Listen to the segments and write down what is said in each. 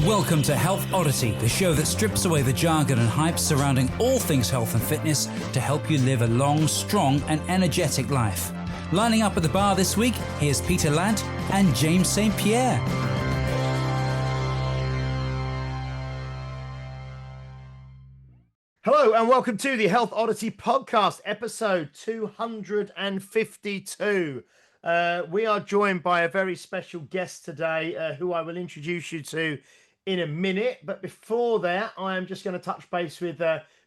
Welcome to Health Oddity, the show that strips away the jargon and hype surrounding all things health and fitness to help you live a long, strong and energetic life. Lining up at the bar this week, here's Peter Lant and James St. Pierre. Hello and welcome to the Health Oddity podcast, episode 252. We are joined by a very special guest today who I will introduce you to in a minute. But before that, I am just going to touch base with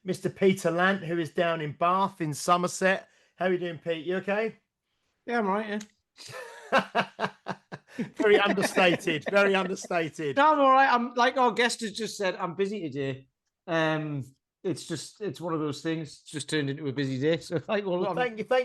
Mr. Peter Lant, who is down in Bath in Somerset. How are you doing, Pete? You okay? Yeah, I'm right, yeah. Very understated, very understated. No, I'm all right. I'm like our guest has just said, I'm busy today. It's one of those things. It's just turned into a busy day. So thank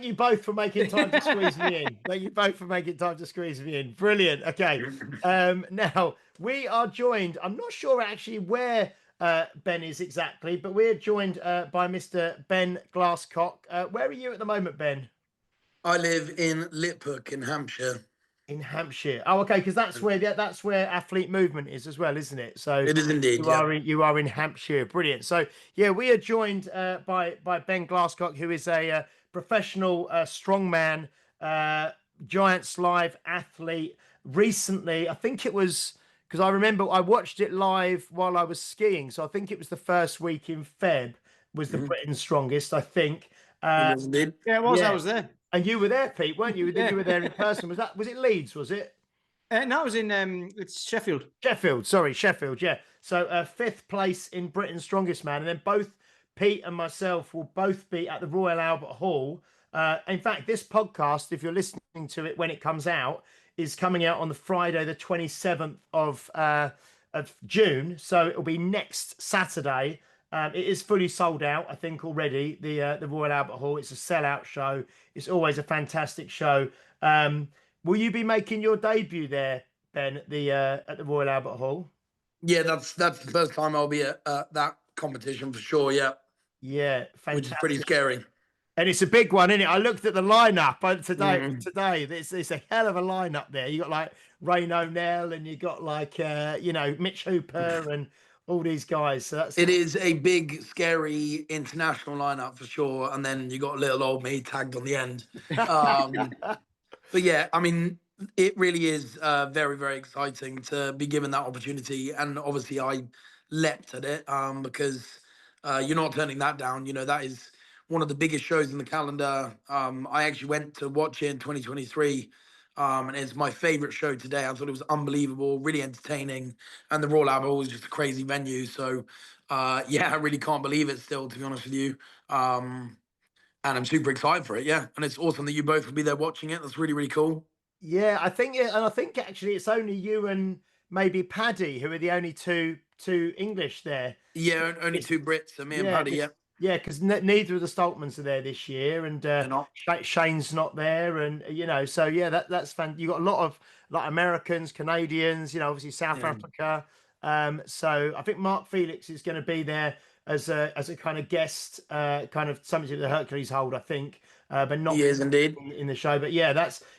you both for making time to squeeze me in. Thank you both for making time to squeeze me in. Brilliant. Okay. Now we are joined. I'm not sure actually where Ben is exactly, but we're joined by Mr. Ben Glasscock. Where are you at the moment, Ben? I live in Liphook in Hampshire. In Hampshire. Oh, okay, because that's where Athlete Movement is as well, isn't it? So it is indeed. You are in Hampshire. Brilliant. So yeah, we are joined by Ben Glasscock, who is a professional strongman, Giants Live athlete. Recently, I think it was because I remember I watched it live while I was skiing. So I think it was the first week in Feb was the Britain's Strongest. I think. It was indeed. Yeah, it was. Yeah. I was there. And you were there, Pete, weren't you? You were there in person. Was it Leeds, was it? No, it was in it's Sheffield. Sheffield, yeah. So fifth place in Britain's Strongest Man. And then both Pete and myself will both be at the Royal Albert Hall. In fact, this podcast, if you're listening to it when it comes out, is coming out on the Friday, the 27th of June. So it'll be next Saturday. It is fully sold out, I think, already, the Royal Albert Hall. It's a sellout show. It's always a fantastic show. Will you be making your debut there, Ben, at the Royal Albert Hall? Yeah, that's the first time I'll be at that competition for sure, yeah. Yeah, fantastic. Which is pretty scary. And it's a big one, isn't it? I looked at the lineup today. It's a hell of a lineup there. You got like Rain O'Neill and you got like, Mitch Hooper and all these guys. So it is a big, scary international lineup for sure. And then you got little old me tagged on the end. But yeah, I mean, it really is very, very exciting to be given that opportunity. And obviously I leapt at it because you're not turning that down. You know, that is one of the biggest shows in the calendar. I actually went to watch it in 2023. And it's my favorite show today. I thought it was unbelievable, really entertaining, and the Royal Albert Hall was just a crazy venue. So, yeah, I really can't believe it still, to be honest with you. And I'm super excited for it. Yeah, and it's awesome that you both will be there watching it. That's really, really cool. Yeah, I think actually it's only you and maybe Paddy who are the only two English there. Yeah, only two Brits, so me and Paddy. Yeah. Yeah, because neither of the Stoltmans are there this year, and Shane's not there, and so yeah, that's fun. You got a lot of Americans, Canadians, obviously South Africa. So I think Mark Felix is going to be there as a kind of guest, kind of something to the Hercules hold, I think, but not he is indeed in the show. But yeah,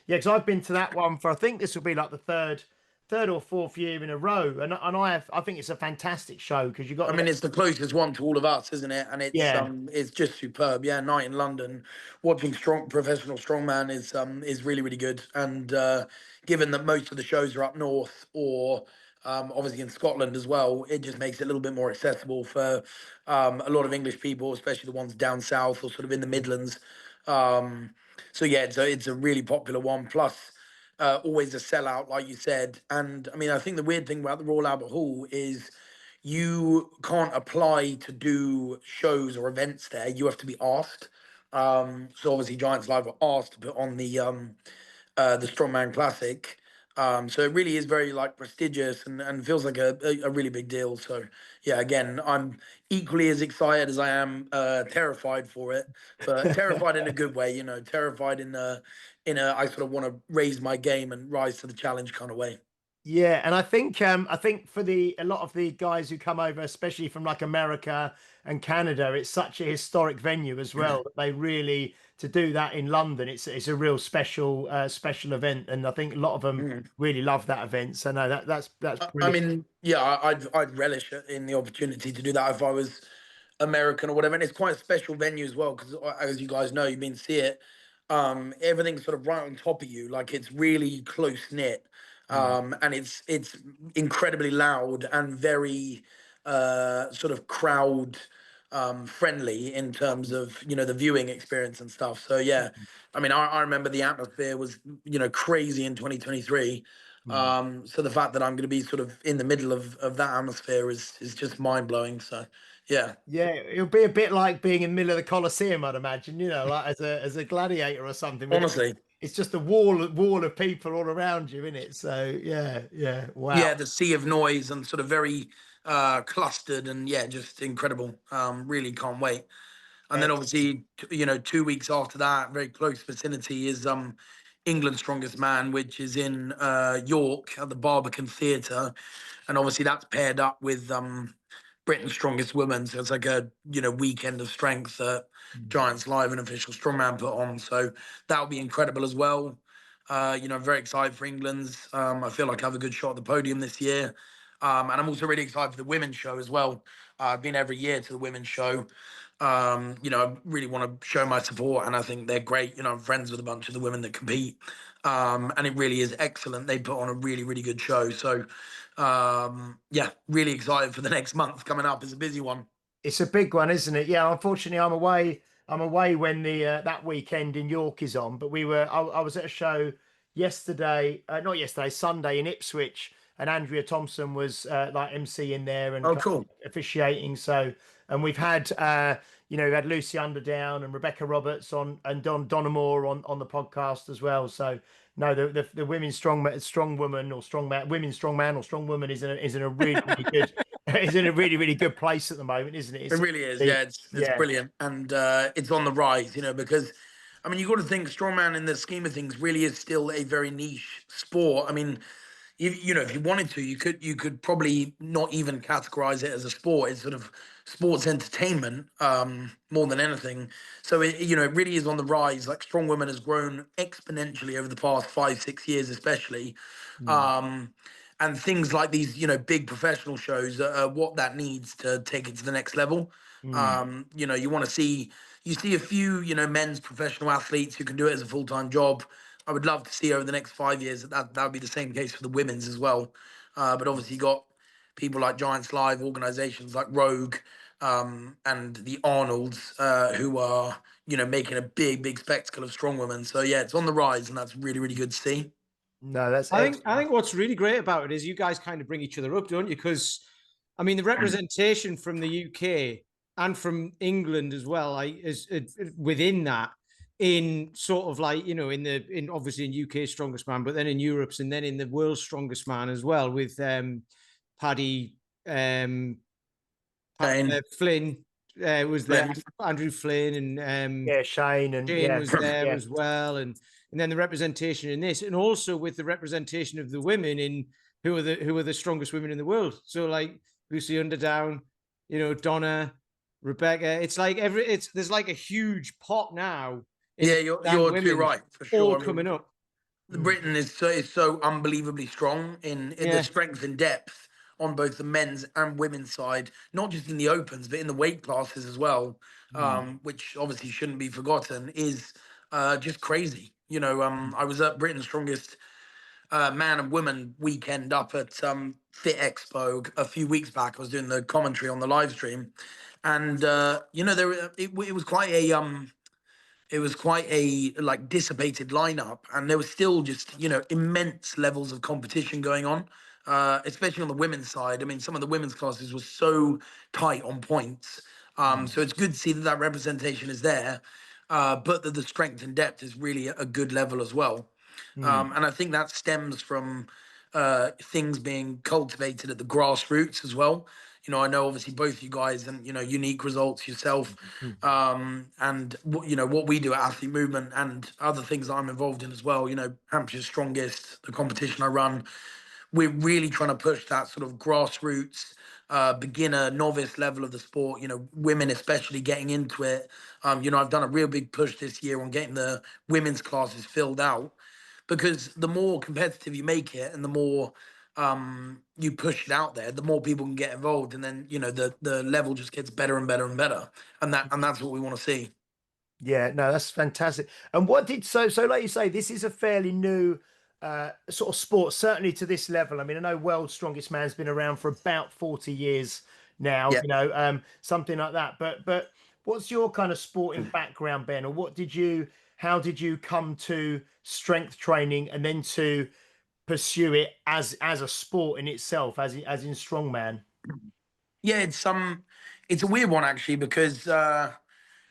because I've been to that one for I think this will be like the third or fourth year in a row, and I think it's a fantastic show because you got. I mean, it's the closest one to all of us, isn't it? And it's just superb. Yeah, night in London, watching professional strongman is really, really good. And given that most of the shows are up north or obviously in Scotland as well, it just makes it a little bit more accessible for a lot of English people, especially the ones down south or sort of in the Midlands. So yeah, it's a really popular one. Plus. Always a sellout, like you said. And I mean, I think the weird thing about the Royal Albert Hall is you can't apply to do shows or events there. You have to be asked. So obviously Giants Live were asked to put on the Strongman Classic. So it really is very prestigious and feels like a really big deal. So yeah, again, I'm equally as excited as I am terrified for it, but terrified in a good way, terrified in a I sort of want to raise my game and rise to the challenge kind of way. Yeah, and I think for a lot of the guys who come over, especially from like America and Canada, it's such a historic venue as well that they really, to do that in London, it's a real special event, and I think a lot of them really love that event. So no, that's I brilliant. mean, yeah, I'd relish it in the opportunity to do that if I was American or whatever. And it's quite a special venue as well because, as you guys know, you've been to see it. Everything's sort of right on top of you, like it's really close knit, Mm. and it's incredibly loud and very sort of crowd friendly in terms of the viewing experience and stuff. So yeah, I mean, I remember the atmosphere was crazy in 2023. Mm. So the fact that I'm going to be sort of in the middle of that atmosphere is just mind blowing. So yeah, Yeah, it'll be a bit like being in the middle of the Colosseum, I'd imagine, like as a gladiator or something. But honestly. it's just a wall of people all around you, isn't it? So yeah, wow. Yeah, the sea of noise and sort of very clustered and yeah, just incredible. Really can't wait. And then obviously, 2 weeks after that, very close vicinity is England's Strongest Man, which is in York at the Barbican Theatre, and obviously that's paired up with Britain's Strongest Woman, so it's like a weekend of strength that Giants Live and Official Strongman put on. So that'll be incredible as well. Very excited for England's. I feel like I have a good shot at the podium this year. And I'm also really excited for the women's show as well. I've been every year to the women's show. I really want to show my support, and I think they're great. I'm friends with a bunch of the women that compete, and it really is excellent. They put on a really, really good show. So, yeah, really excited for the next month coming up. It's a busy one. It's a big one, isn't it? Yeah, unfortunately, I'm away. I'm away when the that weekend in York is on. But I was at a show yesterday, not yesterday, Sunday in Ipswich, and Andrea Thompson was like MC in there and Oh, kind of cool. officiating. So, and we've had we had Lucy Underdown and Rebecca Roberts on, and Donna Moore on the podcast as well. So no, the women's strong woman or strong man, women's strong man or strong woman is in a really really good is in a really really good place at the moment, isn't it? It really is. Yeah, it's Yeah. brilliant, and it's on the rise. Because I mean, you got to think strongman in the scheme of things really is still a very niche sport. I mean, if you wanted to, you could probably not even categorize it as a sport. It's sort of sports entertainment more than anything. So it really is on the rise. Like strong women has grown exponentially over the past 5-6 years, especially. Mm, Um, and things like these, big professional shows are what that needs to take it to the next level. mm. You want to see a few, men's professional athletes who can do it as a full-time job. I would love to see over the next 5 years that would be the same case for the women's as well. But obviously, you got people like Giants Live, organizations like Rogue, and the Arnolds, who are making a big, big spectacle of strong women. So yeah, it's on the rise, and that's really, really good to see. No, that's I think excellent. what's really great about it is you guys kind of bring each other up, don't you? Because I mean, the representation from the UK and from England as well, like is within that, in sort of like in obviously in UK Strongest Man, but then in Europe's and then in the World's Strongest Man as well with Paddy Shane, Flynn was there, Flynn. Andrew Flynn, and Yeah, Shane and Jane was there yeah. as well, and then the representation in this, and also with the representation of the women in who are the strongest women in the world. So like Lucy Underdown, Donna, Rebecca. It's like there's like a huge pot now. Yeah, you're too right for sure. All I mean, coming up. Britain is so unbelievably strong in the strength and depth on both the men's and women's side, not just in the opens, but in the weight classes as well, which obviously shouldn't be forgotten, is just crazy. I was at Britain's Strongest Man and Woman weekend up at Fit Expo a few weeks back. I was doing the commentary on the live stream, and it was quite a like dissipated lineup, and there was still just immense levels of competition going on, especially on the women's side. I mean, some of the women's classes were so tight on points. So it's good to see that representation is there, but that the strength and depth is really at a good level as well. And I think that stems from things being cultivated at the grassroots as well. I know obviously both you guys and unique results yourself, and what we do at Athlete Movement and other things that I'm involved in as well. Hampshire's Strongest, the competition I run, we're really trying to push that sort of grassroots, beginner, novice level of the sport, women especially getting into it. I've done a real big push this year on getting the women's classes filled out, because the more competitive you make it and the more you push it out there, the more people can get involved, and then the level just gets better and better and better, and that's what we want to see. Yeah, no, that's fantastic. And what did so like you say, this is a fairly new sort of sport, certainly to this level. I mean, I know World's Strongest Man's been around for about 40 years now, Yeah. something like that. But what's your kind of sporting background, Ben? Or how did you come to strength training and then to pursue it as a sport in itself, as in strongman? Yeah, it's a weird one actually, because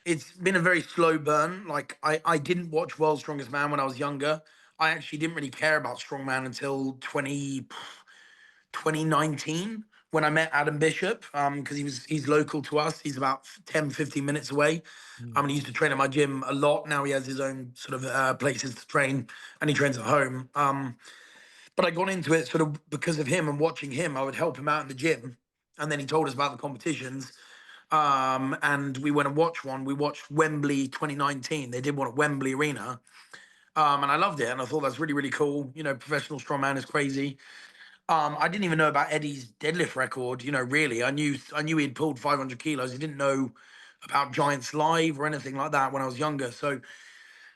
it's been a very slow burn. Like I didn't watch World's Strongest Man when I was younger. I actually didn't really care about strongman until 2019, when I met Adam Bishop, because he's local to us. He's about 10, 15 minutes away. He used to train at my gym a lot. Now he has his own sort of places to train, and he trains at home. But I got into it sort of because of him, and watching him. I would help him out in the gym, and then he told us about the competitions. And we went and watched one. We watched Wembley 2019. They did one at Wembley Arena. And I loved it. And I thought that's really, really cool. Professional strongman is crazy. I didn't even know about Eddie's deadlift record, really. I knew he'd pulled 500 kilos. I didn't know about Giants Live or anything like that when I was younger. So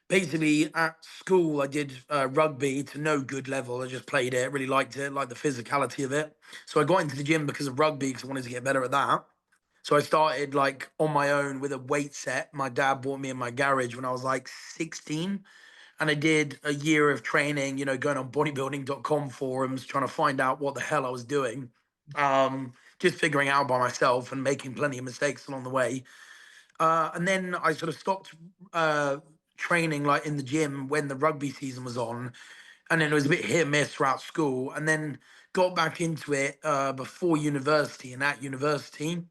basically at school, I did rugby to no good level. I just played it, really liked it, liked the physicality of it. So I got into the gym because of rugby, because I wanted to get better at that. So I started like on my own with a weight set. My dad bought me in my garage when I was like 16. And I did a year of training, going on bodybuilding.com forums, trying to find out what the hell I was doing. Just figuring out by myself and making plenty of mistakes along the way. And then I sort of stopped training like in the gym when the rugby season was on. And then it was a bit hit and miss throughout school. And then got back into it before university and at university.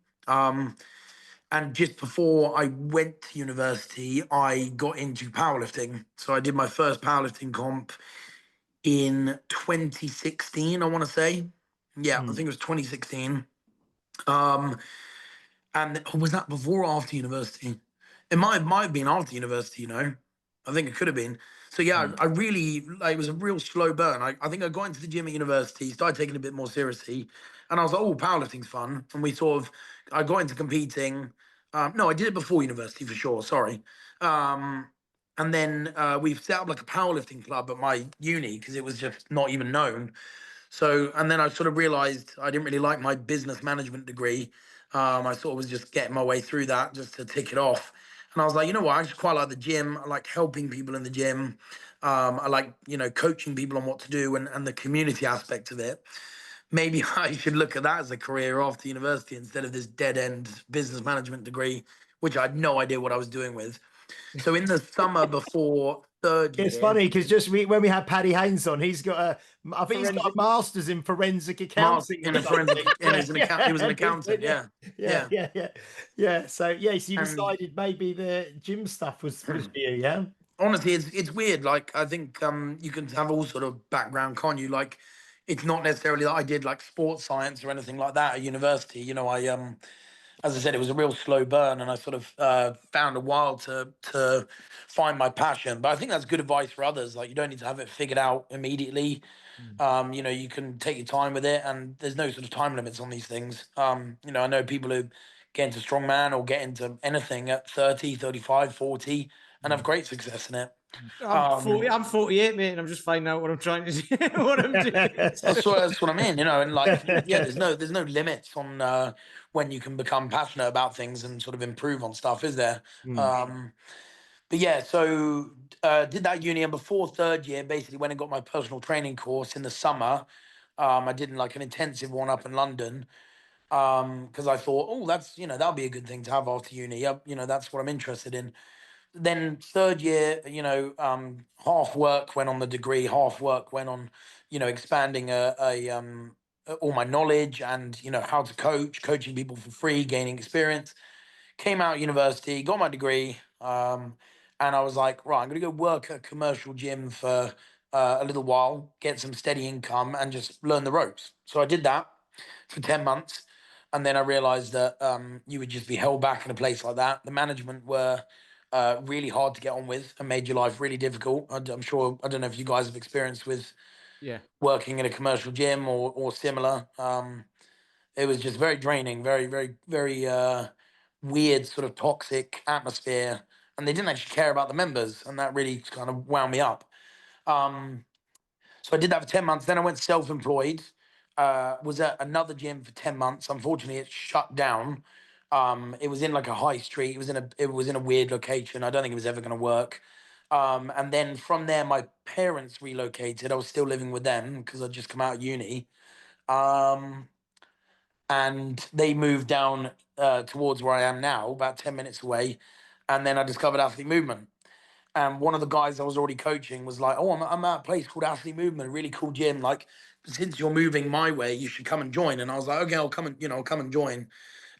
And just before I went to university, I got into powerlifting. So I did my first powerlifting comp in 2016, I want to say. Yeah, I think it was 2016. Um, and was that before or after university? It might have been after university, I think it could have been. So yeah, I really like, it was a real slow burn. I think I got into the gym at university, started taking it a bit more seriously, and I was like, oh, powerlifting's fun. And I got into competing. No, I did it before university for sure. Sorry. And then we've set up like a powerlifting club at my uni because it was just not even known. So, and then I sort of realized I didn't really like my business management degree. I sort of was just getting my way through that just to tick it off. And I was like, you know what? I just quite like the gym. I like helping people in the gym. I like, coaching people on what to do, and the community aspect of it. Maybe I should look at that as a career after university instead of this dead end business management degree, which I had no idea what I was doing with. So in the summer before third year. It's funny because when we had Paddy Haynes on, he's got I think he's got a master's in forensic accounting. In a forensic, and he was an accountant. Yeah. So you decided maybe the gym stuff was for you. Yeah. Honestly, it's weird. Like I think you can have all sort of background, can't you? Like it's not necessarily that I did like sports science or anything like that at university. I as I said, it was a real slow burn, and I sort of found a while to find my passion. But I think that's good advice for others. Like you don't need to have it figured out immediately. You can take your time with it, and there's no sort of time limits on these things. I know people who get into strongman or get into anything at 30, 35, 40 and have great success in it. I'm 48, mate, and I'm just finding out what I'm trying to do, what I'm doing. That's what I mean, and like, yeah, there's no limits on when you can become passionate about things and sort of improve on stuff, is there? But yeah, so did that uni, and before third year, basically went and got my personal training course in the summer. I did like an intensive one up in London because I thought, oh, that's that'll be a good thing to have after uni. That's what I'm interested in. Then third year, half work went on the degree, half work went on, expanding all my knowledge and how to coaching people for free, gaining experience. Came out of university, got my degree, and I was like, right, I'm gonna go work at a commercial gym for a little while, get some steady income, and just learn the ropes. So I did that for 10 months. And then I realized that you would just be held back in a place like that. The management were really hard to get on with and made your life really difficult. I'm sure, I don't know if you guys have experienced with working in a commercial gym or similar. It was just very draining, very, very, very weird, sort of toxic atmosphere. And they didn't actually care about the members. And that really kind of wound me up. So I did that for 10 months. Then I went self-employed, was at another gym for 10 months. Unfortunately, it shut down. It was in like a high street. It was in a weird location. I don't think it was ever going to work. And then from there, my parents relocated. I was still living with them because I'd just come out of uni. And they moved down towards where I am now, about 10 minutes away. And then I discovered Athlete Movement. And one of the guys I was already coaching was like, "Oh, I'm at a place called Athlete Movement, a really cool gym. Like, since you're moving my way, you should come and join." And I was like, "Okay, I'll come and join."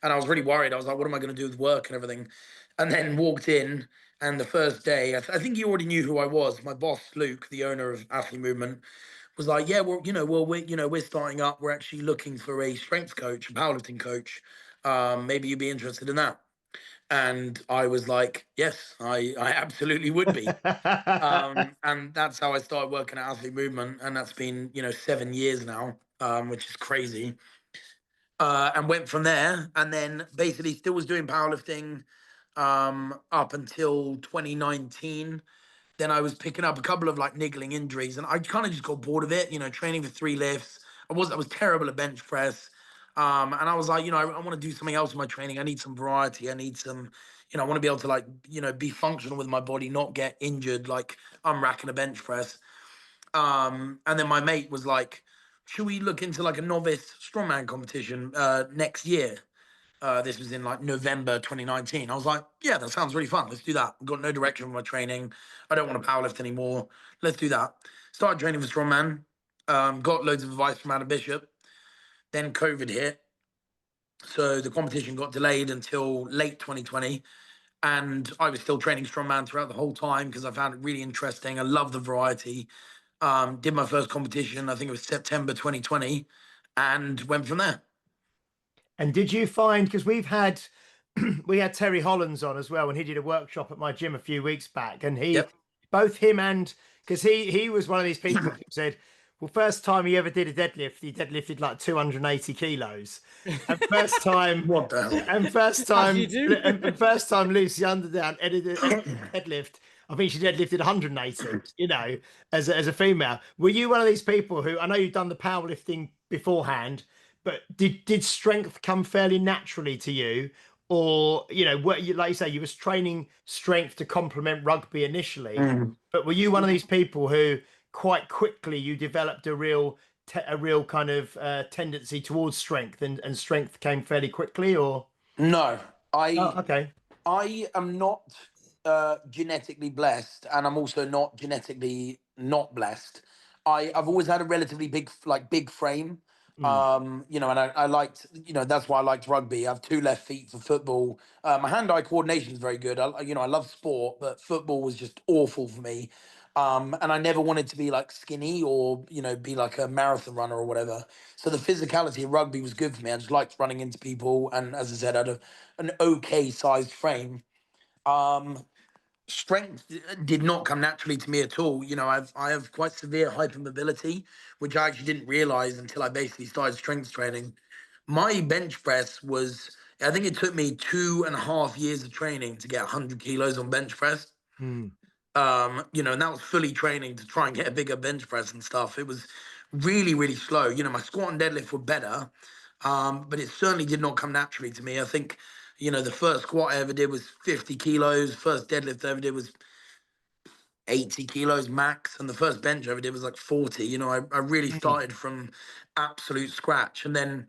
And I was really worried. I was like, "What am I going to do with work and everything?" And then walked in, and the first day, I think he already knew who I was. My boss, Luke, the owner of Athlete Movement, was like, "Yeah, we're starting up. We're actually looking for a strength coach, a powerlifting coach. Maybe you'd be interested in that." And I was like, yes, I absolutely would be. And that's how I started working at Athlete Movement. And that's been, 7 years now, which is crazy. And went from there. And then basically still was doing powerlifting up until 2019. Then I was picking up a couple of like niggling injuries, and I kind of just got bored of it. Training for 3 lifts. I was terrible at bench press, and I was like, I want to do something else with my training. I need some variety. I need some, I want to be able to like, be functional with my body, not get injured like I'm racking a bench press. And then my mate was like, "Should we look into like a novice strongman competition next year?" This was in like November 2019. I was like, "Yeah, that sounds really fun. Let's do that. I've got no direction for my training. I don't want to powerlift anymore. Let's do that." Started training for strongman. Got loads of advice from Adam Bishop. Then COVID hit. So the competition got delayed until late 2020. And I was still training strongman throughout the whole time because I found it really interesting. I love the variety. Did my first competition, I think it was September 2020, and went from there. And did you find, because we had Terry Hollands on as well, and he did a workshop at my gym a few weeks back, and both him and, because he was one of these people who said, well, first time he ever did a deadlift, he deadlifted like 280 kilos. And first time, what the hell? And first time, Lucy Underdown edited deadlift. I think she deadlifted 180. As a female. Were you one of these people who, I know you've done the powerlifting beforehand, but did strength come fairly naturally to you? Or, what you, like you say, you was training strength to complement rugby initially, but were you one of these people who quite quickly you developed a real kind of tendency towards strength, and strength came fairly quickly? Or no, okay, I am not genetically blessed, and I'm also not genetically not blessed. I've always had a relatively big frame. And I liked, that's why I liked rugby. I have 2 left feet for football. My hand-eye coordination is very good. I love sport, but football was just awful for me. And I never wanted to be like skinny or, be like a marathon runner or whatever. So the physicality of rugby was good for me. I just liked running into people. And as I said, I had an okay sized frame. Strength did not come naturally to me at all. I have quite severe hypermobility, which I actually didn't realize until I basically started strength training. My bench press was, I think it took me 2.5 years of training to get 100 kilos on bench press. And that was fully training to try and get a bigger bench press and stuff. It was really, really slow. My squat and deadlift were better, but it certainly did not come naturally to me. I think, the first squat I ever did was 50 kilos. First deadlift I ever did was 80 kilos max. And the first bench I ever did was like 40. I really started from absolute scratch. And then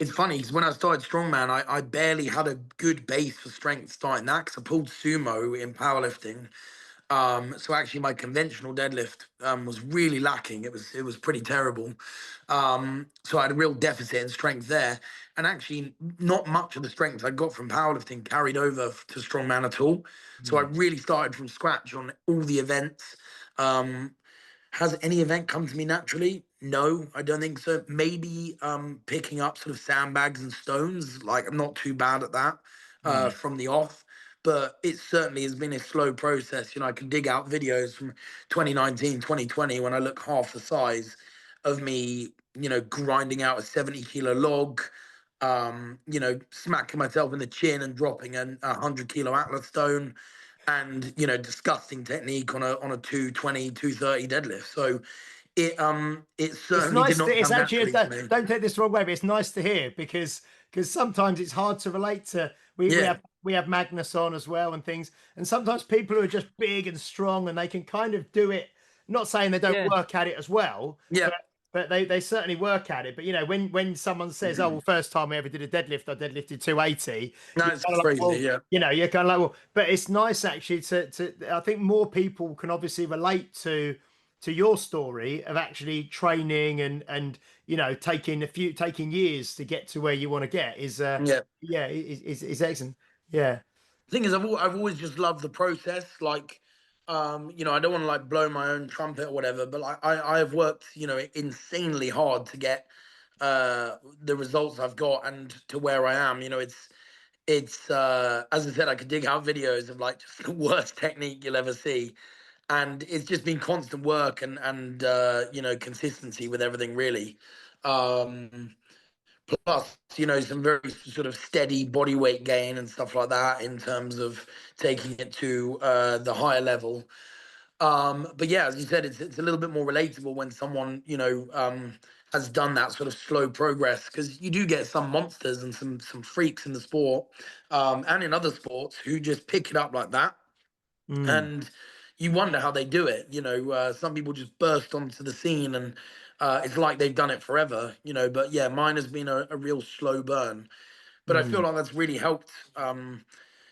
it's funny because when I started strongman, I barely had a good base for strength starting that, because I pulled sumo in powerlifting. So actually my conventional deadlift was really lacking. It was pretty terrible. So I had a real deficit in strength there. And actually not much of the strength I got from powerlifting carried over to strongman at all. So I really started from scratch on all the events. Has any event come to me naturally? No, I don't think so. Maybe picking up sort of sandbags and stones. Like, I'm not too bad at that from the off, but it certainly has been a slow process. You know, I can dig out videos from 2019, 2020 when I look half the size of me, you know, grinding out a 70-kilo log, you know, smacking myself in the chin and dropping a 100-kilo atlas stone, and, you know, disgusting technique on a 220, 230 deadlift. So it It's certainly did nice to, not it's come actually, naturally to me. don't take this the wrong way, but it's nice to hear because sometimes it's hard to relate to. Yeah, We have Magnus on as well and things, and sometimes people who are just big and strong and they can kind of do it. Not saying they don't Yeah. work at it as well, yeah. but they certainly work at it. But you know, when someone says, "Oh, well, first time I ever did a deadlift, I deadlifted 280," No, you're it's kind of like, crazy. well, Yeah, you know, you're kind of like, well, but it's nice actually to I think more people can obviously relate to your story of actually training and you know taking years to get to where you want to get is yeah. yeah is excellent. Yeah. Thing is, I've always just loved the process. Like, you know, I don't want to like blow my own trumpet or whatever, but like I have worked, you know, insanely hard to get the results I've got and to where I am. You know, it's as I said, I could dig out videos of like just the worst technique you'll ever see, and it's just been constant work and you know, consistency with everything really. Um, Plus, you know, some very sort of steady body weight gain and stuff like that in terms of taking it to the higher level. But yeah, as you said, it's a little bit more relatable when someone, you know, has done that sort of slow progress, because you do get some monsters and some freaks in the sport, and in other sports who just pick it up like that, Mm, and you wonder how they do it. You know, some people just burst onto the scene, and it's like they've done it forever. You know, but yeah, mine has been a real slow burn. But I feel mm, like that's really helped.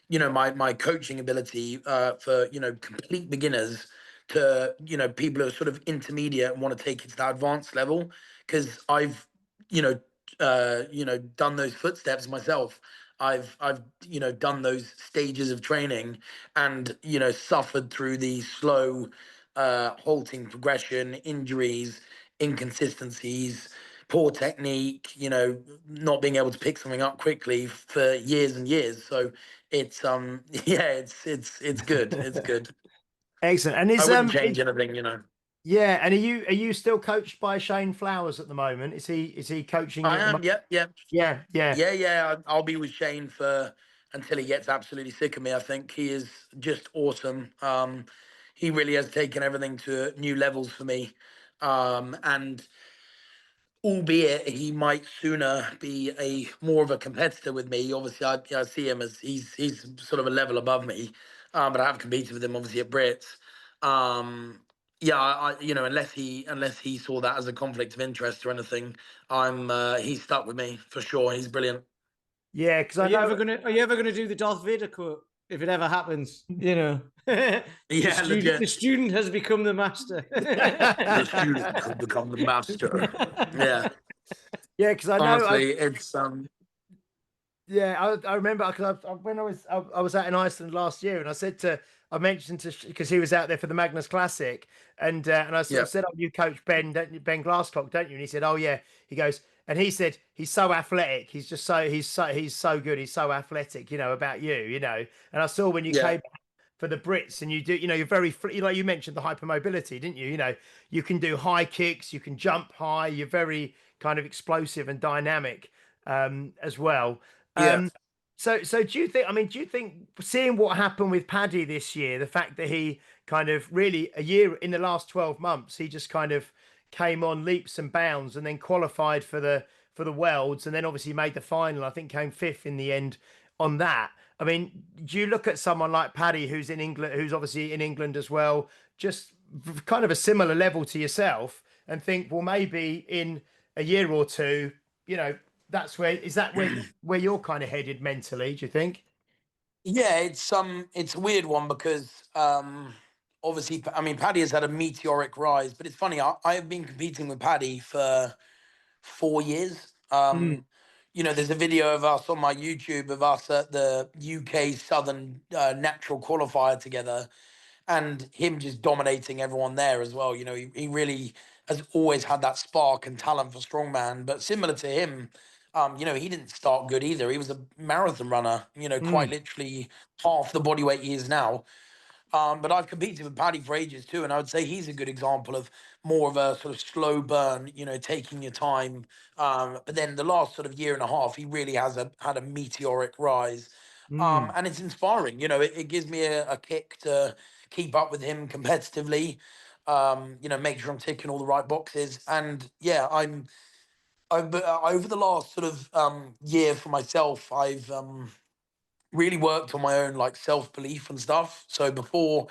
You know, my coaching ability for, you know, complete beginners to, you know, people who are sort of intermediate and want to take it to that advanced level, because I've, you know, you know, done those footsteps myself. I've you know, done those stages of training, and, you know, suffered through the slow halting progression, injuries, inconsistencies, poor technique, you know, not being able to pick something up quickly for years and years. So it's yeah, it's good. It's good. excellent. And I wouldn't change anything, you know. yeah, and are you still coached by Shane Flowers at the moment? Is he coaching you I at the am, moment? yep, yep. Yeah, yeah. Yeah. I'll be with Shane for until he gets absolutely sick of me. I think he is just awesome. He really has taken everything to new levels for me. And albeit he might sooner be a more of a competitor with me. Obviously, I see him as he's sort of a level above me, but I have competed with him obviously at Brits. Yeah, you know, unless he saw that as a conflict of interest or anything, he's stuck with me for sure. He's brilliant. Yeah, because Are I you know. ever gonna do the Darth Vader quote if it ever happens? You know, Yeah, the legit. student has become the master. The student has become the master. Yeah, Yeah, because I know. honestly, it's Yeah, I remember because when I was out in Iceland last year, and I mentioned to because he was out there for the Magnus Classic, and I sort yeah, of said, "Oh, you coach Ben, don't you, Ben Glasscock, don't you?" And he said, "Oh yeah." He goes, and he said he's so athletic. He's just he's so good. He's so athletic. You know about you, you know. And I saw when you yeah, came for the Brits, and you do, you know, you're very like you mentioned the hypermobility, didn't you? You know, you can do high kicks, you can jump high. You're very kind of explosive and dynamic as well. yeah. So do you think? I mean, do you think seeing what happened with Paddy this year, the fact that he kind of really a year in the last 12 months, he just kind of came on leaps and bounds, and then qualified for the Worlds, and then obviously made the final. I think came fifth in the end on that. I mean, do you look at someone like Paddy, who's in England, who's obviously in England as well, just kind of a similar level to yourself, and think, well, maybe in a year or two, you know, that's where is that where you're kind of headed mentally, do you think? Yeah, it's a weird one because obviously, I mean, Paddy has had a meteoric rise, but it's funny. I have been competing with Paddy for 4 years. Mm, You know, there's a video of us on my YouTube of us at the UK Southern Natural Qualifier together, and him just dominating everyone there as well. You know, he really has always had that spark and talent for strongman. But similar to him, you know, he didn't start good either. He was a marathon runner, you know, quite literally half the body weight he is now. But I've competed with Paddy for ages too, and I would say he's a good example of more of a sort of slow burn, you know, taking your time. But then the last sort of year and a half, he really has had a meteoric rise, and it's inspiring. You know, it gives me a kick to keep up with him competitively. You know, make sure I'm ticking all the right boxes, and yeah, I've over the last sort of year for myself, I've really worked on my own like self belief and stuff. So before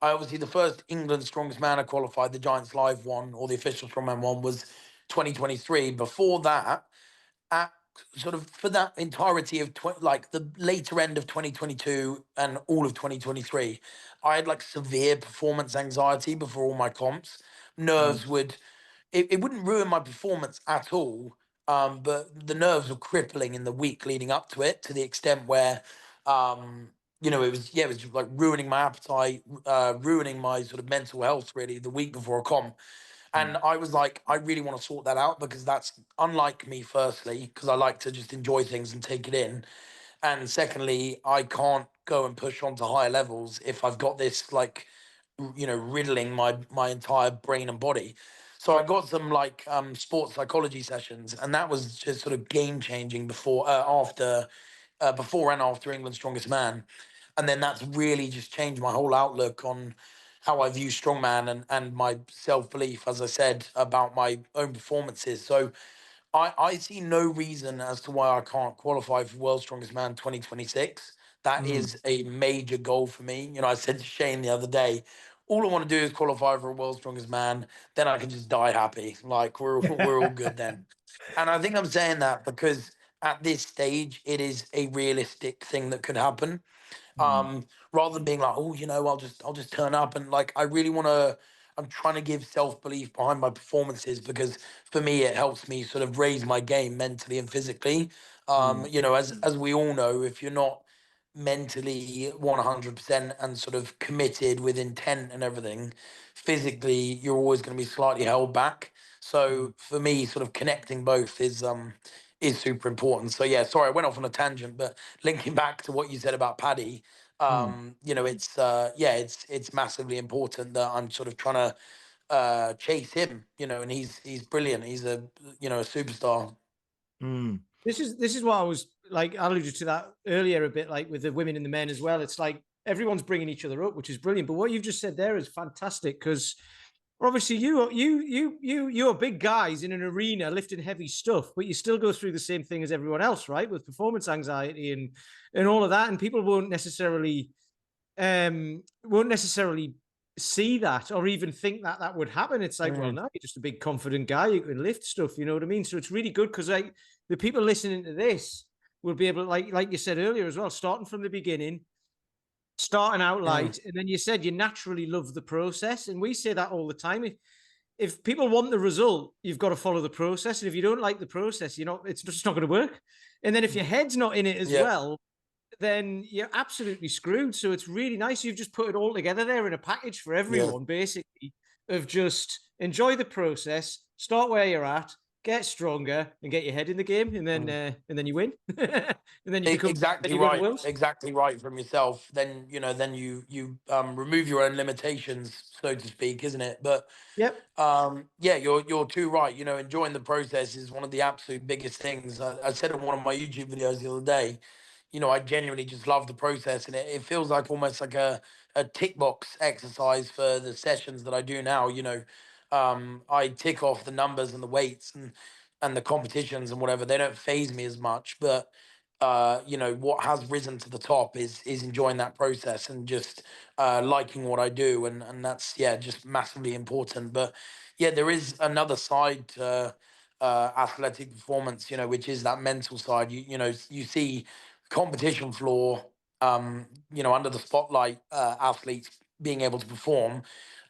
I obviously the first England strongest man I qualified, the Giants Live one or the official strongman one was 2023. Before that, at sort of for that entirety of like the later end of 2022 and all of 2023, I had like severe performance anxiety before all my comps. Nerves would it wouldn't ruin my performance at all. But the nerves were crippling in the week leading up to it to the extent where, you know, it was just like ruining my appetite, ruining my sort of mental health really the week before a comp. And I was like, I really want to sort that out because that's unlike me, firstly, because I like to just enjoy things and take it in. And secondly, I can't go and push on to higher levels if I've got this like, you know, riddling my entire brain and body. So I got some like sports psychology sessions, and that was just sort of game changing before and after England's Strongest Man, and then that's really just changed my whole outlook on how I view strongman and my self belief, as I said, about my own performances. So I see no reason as to why I can't qualify for World's Strongest Man 2026. That is a major goal for me. You know, I said to Shane the other day, all I want to do is qualify for a World's Strongest Man. Then I can just die happy. Like we're all good then. And I think I'm saying that because at this stage, it is a realistic thing that could happen. Rather than being like, oh, you know, I'll just turn up and like I really want to. I'm trying to give self belief behind my performances because for me it helps me sort of raise my game mentally and physically. You know, as we all know, if you're not mentally 100% and sort of committed with intent and everything, physically you're always going to be slightly held back. So for me, sort of connecting both is super important. So yeah, sorry, I went off on a tangent, but linking back to what you said about Paddy, you know, it's yeah, it's massively important that I'm sort of trying to chase him, you know, and he's brilliant. He's a you know a superstar. This is what I was like. I alluded to that earlier a bit, like with the women and the men as well. It's like everyone's bringing each other up, which is brilliant. But what you've just said there is fantastic because obviously you're big guys in an arena lifting heavy stuff, but you still go through the same thing as everyone else, right? With performance anxiety and all of that, and people won't necessarily see that or even think that that would happen. It's like, well, no, you're just a big confident guy. You can lift stuff, you know what I mean? So it's really good because like the people listening to this will be able to, like you said earlier as well, starting from the beginning, starting out light, and then you said you naturally love the process, and we say that all the time. If people want the result, you've got to follow the process, and if you don't like the process, you know it's just not going to work. And then if your head's not in it as well, then you're absolutely screwed. So it's really nice. You've just put it all together there in a package for everyone, basically, of just enjoy the process, start where you're at, get stronger, and get your head in the game, and then you win, and then you become Exactly right, exactly right from yourself. Then you know, then you remove your own limitations, so to speak, isn't it? But Yep. yeah, you're too right. You know, enjoying the process is one of the absolute biggest things. I said in one of my YouTube videos the other day, you know, I genuinely just love the process, and it feels like almost like a tick box exercise for the sessions that I do now. You know, I tick off the numbers and the weights and the competitions and whatever. They don't phase me as much, but you know, what has risen to the top is enjoying that process and just liking what I do, and that's yeah, just massively important. But yeah, there is another side to athletic performance, you know, which is that mental side. You know, you see competition floor, you know, under the spotlight, athletes being able to perform,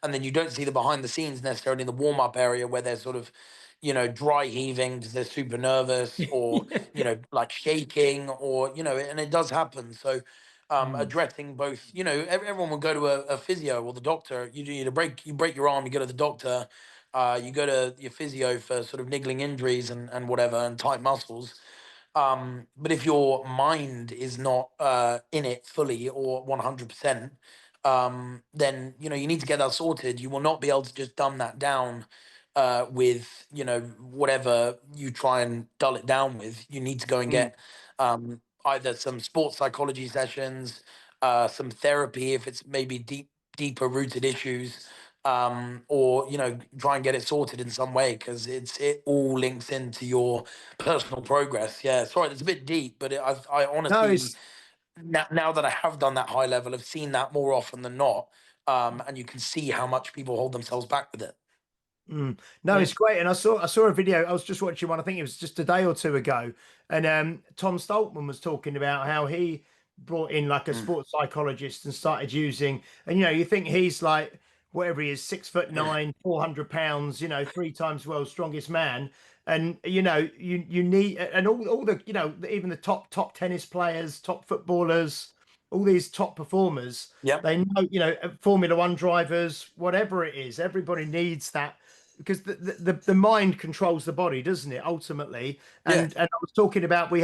and then you don't see the behind the scenes necessarily in the warm up area where they're sort of, you know, dry heaving because they're super nervous, or you know, like shaking, or you know, and it does happen. So addressing both, everyone will go to a physio or the doctor. You break your arm, you go to the doctor, you go to your physio for sort of niggling injuries and whatever and tight muscles. But if your mind is not in it fully or 100%, then you need to get that sorted. You will not be able to just dumb that down with whatever you try and dull it down with. You need to go and get either some sports psychology sessions, some therapy if it's maybe deeper rooted issues, or try and get it sorted in some way, because it all links into your personal progress. Yeah, sorry, it's a bit deep, but I No, honestly, now that I have done that high level, I've seen that more often than not, and you can see how much people hold themselves back with it. No, it's great. And I saw a video. I was just watching one. I think it was just a day or two ago, and Tom Stoltman was talking about how he brought in like a sports psychologist and started using. And you think he's like whatever he is, 6'9", 400 pounds. 3 times world's strongest man. And you need, and all the even the top tennis players, top footballers, all these top performers. Yeah. They know, Formula One drivers, whatever it is, everybody needs that, because the mind controls the body, doesn't it, ultimately? And I was talking about, we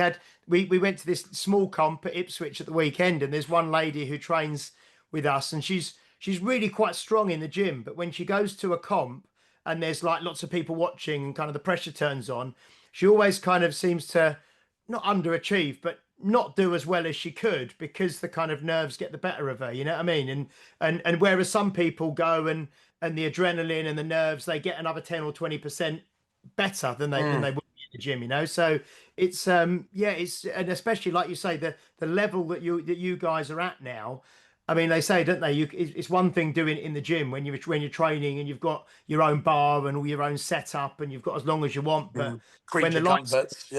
went to this small comp at Ipswich at the weekend, and there's one lady who trains with us, and she's really quite strong in the gym, but when she goes to a comp and there's like lots of people watching and kind of the pressure turns on, she always kind of seems to not underachieve, but not do as well as she could, because the kind of nerves get the better of her, you know what I mean? And whereas some people go and the adrenaline and the nerves, they get another 10 or 20% better than they would be in the gym. So it's it's, and especially like you say, the level that you guys are at now. I mean, they say, don't they? It's one thing doing it in the gym when you're training and you've got your own bar and all your own setup and you've got as long as you want. But when the Creature lights, comforts.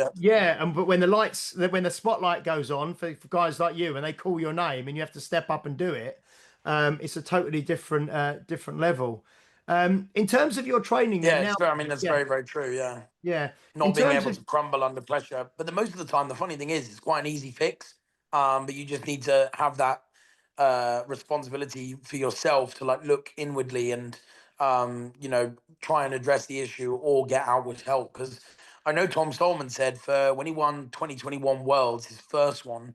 but when the spotlight goes on for guys like you and they call your name and you have to step up and do it, it's a totally different level. In terms of your training, then now, That's very, very true. Yeah. yeah. In Not being terms able of to crumble under pressure. But most of the time, the funny thing is, it's quite an easy fix. But you just need to have that responsibility for yourself to like look inwardly and try and address the issue or get outward help. Because I know Tom Stolman said for when he won 2021 Worlds, his first one,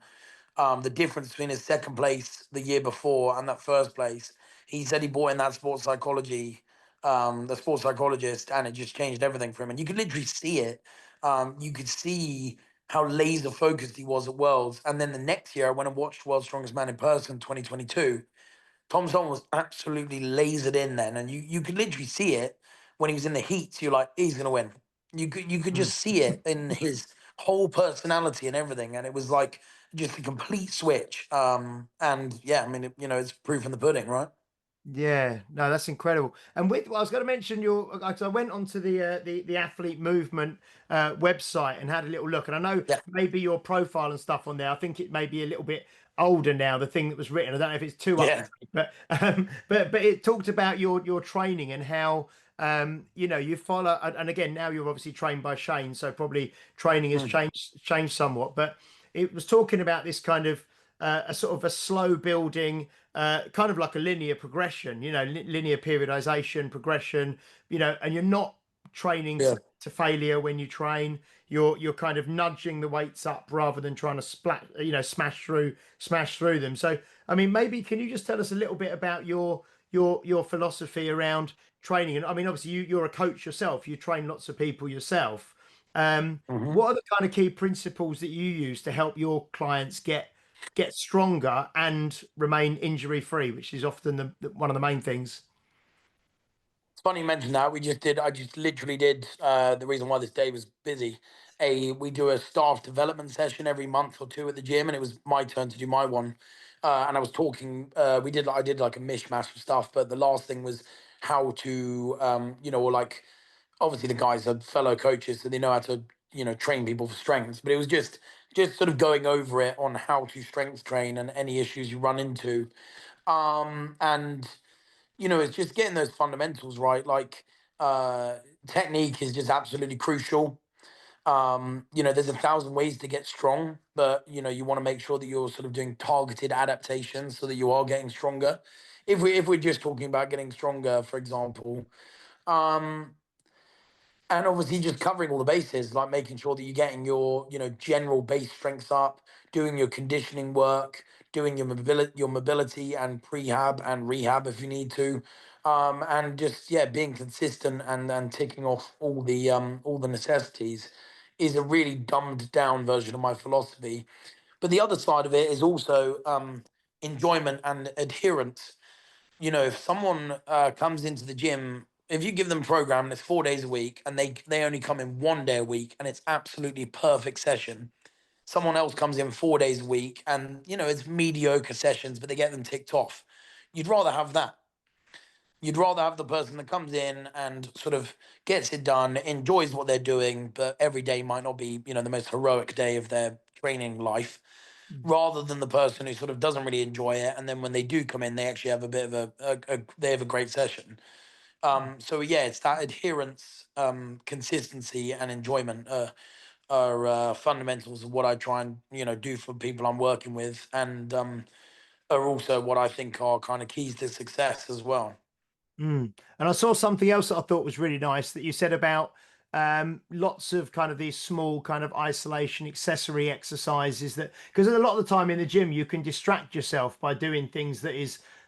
the difference between his second place the year before and that first place, he said he brought in that the sports psychologist, and it just changed everything for him. And you could literally see it. You could see how laser focused he was at Worlds. And then the next year, I went and watched World's Strongest Man in person, 2022. Tom Song was absolutely lasered in then, and you could literally see it when he was in the heats. You're like, he's gonna win. You could just see it in his whole personality and everything, and it was like just a complete switch. And yeah, I mean, it's proof in the pudding, right? Yeah, no, that's incredible. And I was going to mention I went onto the Athlete Movement website and had a little look, and I know Yeah, maybe your profile and stuff on there. I think it may be a little bit older now. The thing that was written, I don't know if it's too up to yeah, date, but it talked about your training and how you follow. And again, now you're obviously trained by Shane, so probably training has changed somewhat. But it was talking about this kind of a sort of a slow building, kind of like a linear progression, linear periodization, progression, and you're not training yeah. to failure when you train. You're kind of nudging the weights up rather than trying to smash through them. So, I mean, maybe can you just tell us a little bit about your philosophy around training? And I mean, obviously you're a coach yourself. You train lots of people yourself. What are the kind of key principles that you use to help your clients get stronger and remain injury free, which is often one of the main things? It's funny you mentioned that. I just literally did, the reason why this day was busy. We do a staff development session every month or two at the gym, and it was my turn to do my one. And I was talking, I did like a mishmash of stuff, but the last thing was how to, or like, obviously the guys are fellow coaches, so they know how to, train people for strengths. But it was just sort of going over it on how to strength train and any issues you run into. And it's just getting those fundamentals right. Like technique is just absolutely crucial. There's 1,000 ways to get strong, but you want to make sure that you're sort of doing targeted adaptations so that you are getting stronger. If we're just talking about getting stronger, for example, um, and obviously just covering all the bases, like making sure that you're getting your general base strengths up, doing your conditioning work, doing your mobility and prehab and rehab if you need to, and just being consistent and ticking off all the necessities is a really dumbed down version of my philosophy. But the other side of it is also enjoyment and adherence. If someone comes into the gym, if you give them a program and it's 4 days a week and they only come in 1 day a week and it's absolutely perfect session, someone else comes in 4 days a week and it's mediocre sessions, but they get them ticked off. You'd rather have that. You'd rather have the person that comes in and sort of gets it done, enjoys what they're doing, but every day might not be, the most heroic day of their training life, rather than the person who sort of doesn't really enjoy it, and then when they do come in, they actually have a bit of they have a great session. So yeah, it's that adherence, consistency, and enjoyment are fundamentals of what I try and do for people I'm working with, and are also what I think are kind of keys to success as well. And I saw something else that I thought was really nice that you said about lots of kind of these small kind of isolation accessory exercises, that because a lot of the time in the gym you can distract yourself by doing things that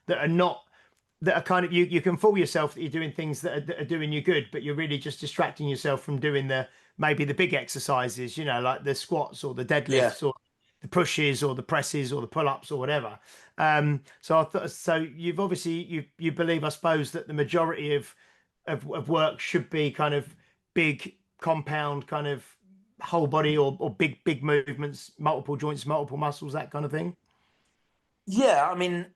are not, that are kind of, you can fool yourself that you're doing things that are doing you good, but you're really just distracting yourself from doing maybe the big exercises, like the squats or the Yeah. deadlifts or the pushes or the presses or the pull-ups or whatever. So I thought, so you've obviously, you believe, I suppose, that the majority of work should be kind of big compound kind of whole body, or big movements, multiple joints, multiple muscles, that kind of thing. Yeah, I mean,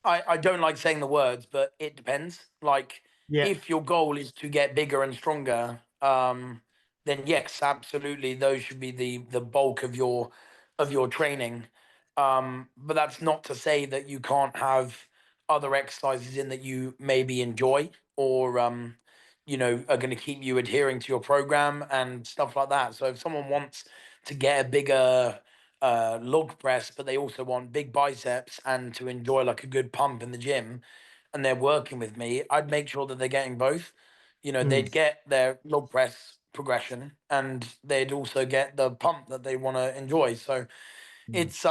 I don't like saying the words, but it depends. Like, Yeah. if your goal is to get bigger and stronger, then yes, absolutely, those should be the bulk of your training. But that's not to say that you can't have other exercises in that you maybe enjoy, or are going to keep you adhering to your program and stuff like that. So if someone wants to get a bigger log press, but they also want big biceps and to enjoy like a good pump in the gym, and they're working with me, I'd make sure that they're getting both. Mm. They'd get their log press progression and they'd also get the pump that they want to enjoy. So Mm. it's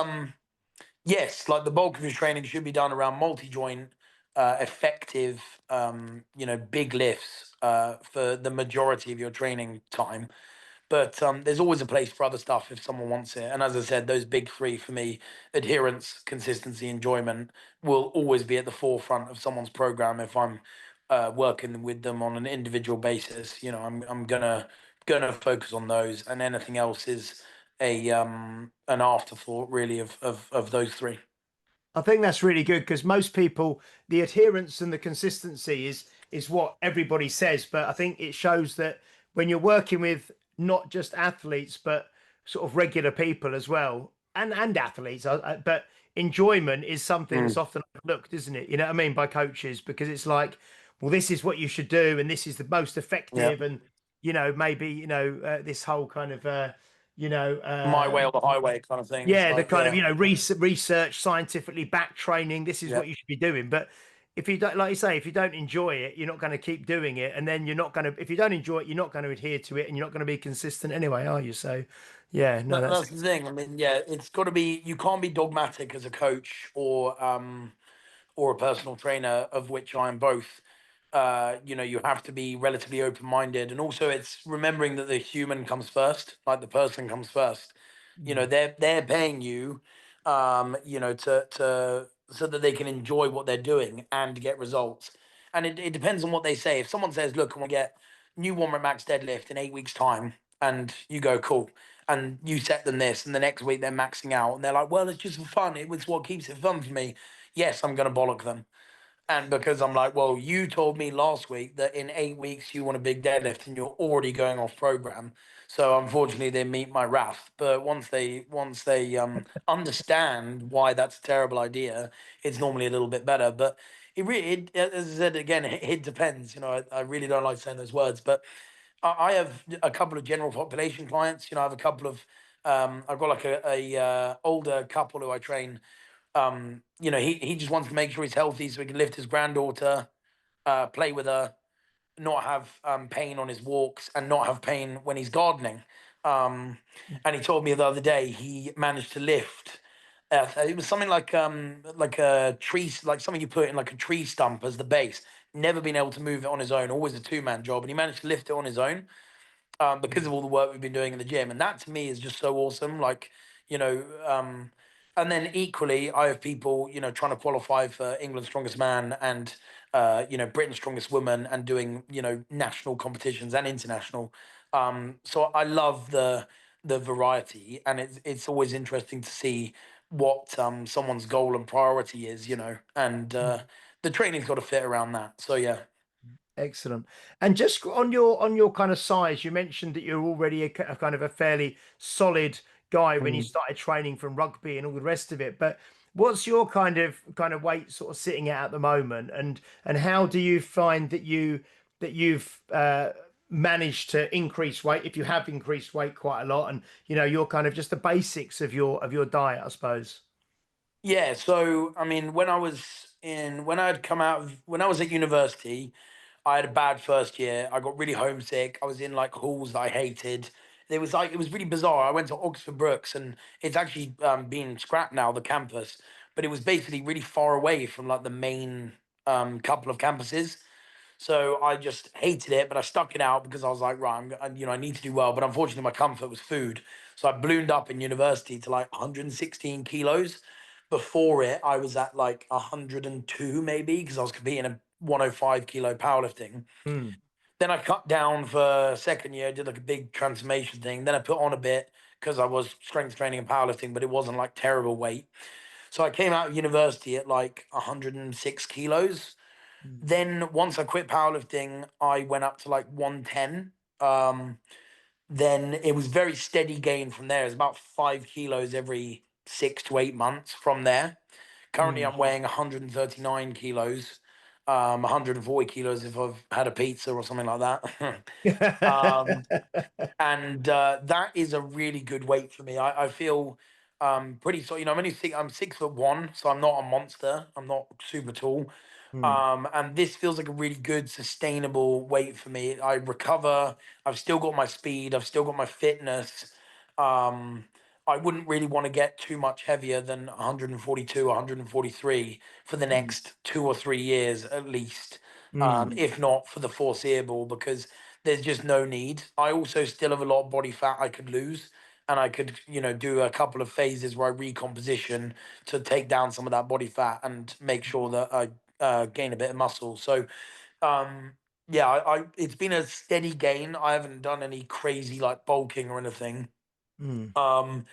yes, like the bulk of your training should be done around multi-joint, effective, big lifts for the majority of your training time. But there's always a place for other stuff if someone wants it. And as I said, those big three for me: adherence, consistency, enjoyment, will always be at the forefront of someone's program if I'm working with them on an individual basis. I'm gonna focus on those, and anything else is an afterthought really of those three. I think that's really good, because most people, the adherence and the consistency is what everybody says, but I think it shows that when you're working with not just athletes but sort of regular people as well, and athletes, but enjoyment is something that's Mm. often overlooked, isn't it? You know what I mean, by coaches, because it's like, well, this is what you should do, and this is the most Yeah, effective, and maybe this whole kind of my way or the highway kind of thing. It's yeah, the like, kind of, yeah, research, scientifically back training, this is yeah. what you should be doing. But if you don't, like you say, if you don't enjoy it, you're not going to keep doing it, and then you're not going to, if you don't enjoy it, you're not going to adhere to it, and you're not going to be consistent anyway, are you? So yeah, no, that's That's the thing. I mean, yeah, it's got to be. You can't be dogmatic as a coach or a personal trainer, of which I am both. You have to be relatively open minded, and also it's remembering that the human comes first, like the person comes first. They're paying you, to so that they can enjoy what they're doing and get results. And it depends on what they say. If someone says, "Look, I want to get new 1 rep max deadlift in 8 weeks' time," and you go, "Cool," and you set them this, and the next week they're maxing out, and they're like, "Well, it's just for fun. It was what keeps it fun for me." Yes, I'm going to bollock them. And because I'm like, well, you told me last week that in 8 weeks you want a big deadlift and you're already going off program. So unfortunately they meet my wrath. But once they understand why that's a terrible idea, it's normally a little bit better. But it really, as I said again, it depends. I really don't like saying those words, but I have a couple of general population clients. I have a couple of I've got like a older couple who I train. He just wants to make sure he's healthy so he can lift his granddaughter, play with her, not have pain on his walks, and not have pain when he's gardening. Um, and he told me the other day he managed to lift. It was something like a tree, like something you put in like a tree stump as the base. Never been able to move it on his own. Always a two-man job, and he managed to lift it on his own because of all the work we've been doing in the gym. And that to me is just so awesome. Like, you know, and then equally, I have people, trying to qualify for England's Strongest Man and, Britain's Strongest Woman and doing, national competitions and international. So I love the variety, and it's always interesting to see what someone's goal and priority is, and the training's got to fit around that. So yeah. Excellent. And just on your kind of size, you mentioned that you're already a kind of a fairly solid guy when you started training from rugby and all the rest of it. But what's your kind of weight sort of sitting at the moment, and how do you find that you've managed to increase weight, if you have increased weight quite a lot, and you're kind of just the basics of your diet, I suppose. Yeah, so I mean, when I was at university, I had a bad first year. I got really homesick. I was in like halls that I hated. It was really bizarre. I went to Oxford Brookes, and it's actually been scrapped now, the campus, but it was basically really far away from like the main couple of campuses. So I just hated it, but I stuck it out because I was like, right, I need to do well. But unfortunately, my comfort was food. So I ballooned up in university to like 116 kilos. Before it, I was at like 102 maybe because I was competing in 105 kilo powerlifting. Mm. Then I cut down for second year, did like a big transformation thing. Then I put on a bit because I was strength training and powerlifting, but it wasn't like terrible weight. So I came out of university at like 106 kilos. Then once I quit powerlifting, I went up to like 110. Then it was very steady gain from there. It's about 5 kilos every 6 to 8 months from there. Currently, Mm. I'm weighing 139 kilos, 140 kilos if I've had a pizza or something like that. um, and that is a really good weight for me. I feel pretty so. I'm 6'1", so I'm not a monster. I'm not super tall. Mm. And this feels like a really good, sustainable weight for me. I recover. I've still got my speed. I've still got my fitness. Um, I wouldn't really want to get too much heavier than 142, 143 for the Mm. next 2 or 3 years at least, Mm. if not for the foreseeable, because there's just no need. I also still have a lot of body fat I could lose. And I could, do a couple of phases where I recomposition to take down some of that body fat and make sure that I gain a bit of muscle. So, um, yeah, it's been a steady gain. I haven't done any crazy like bulking or anything. Mm. Um,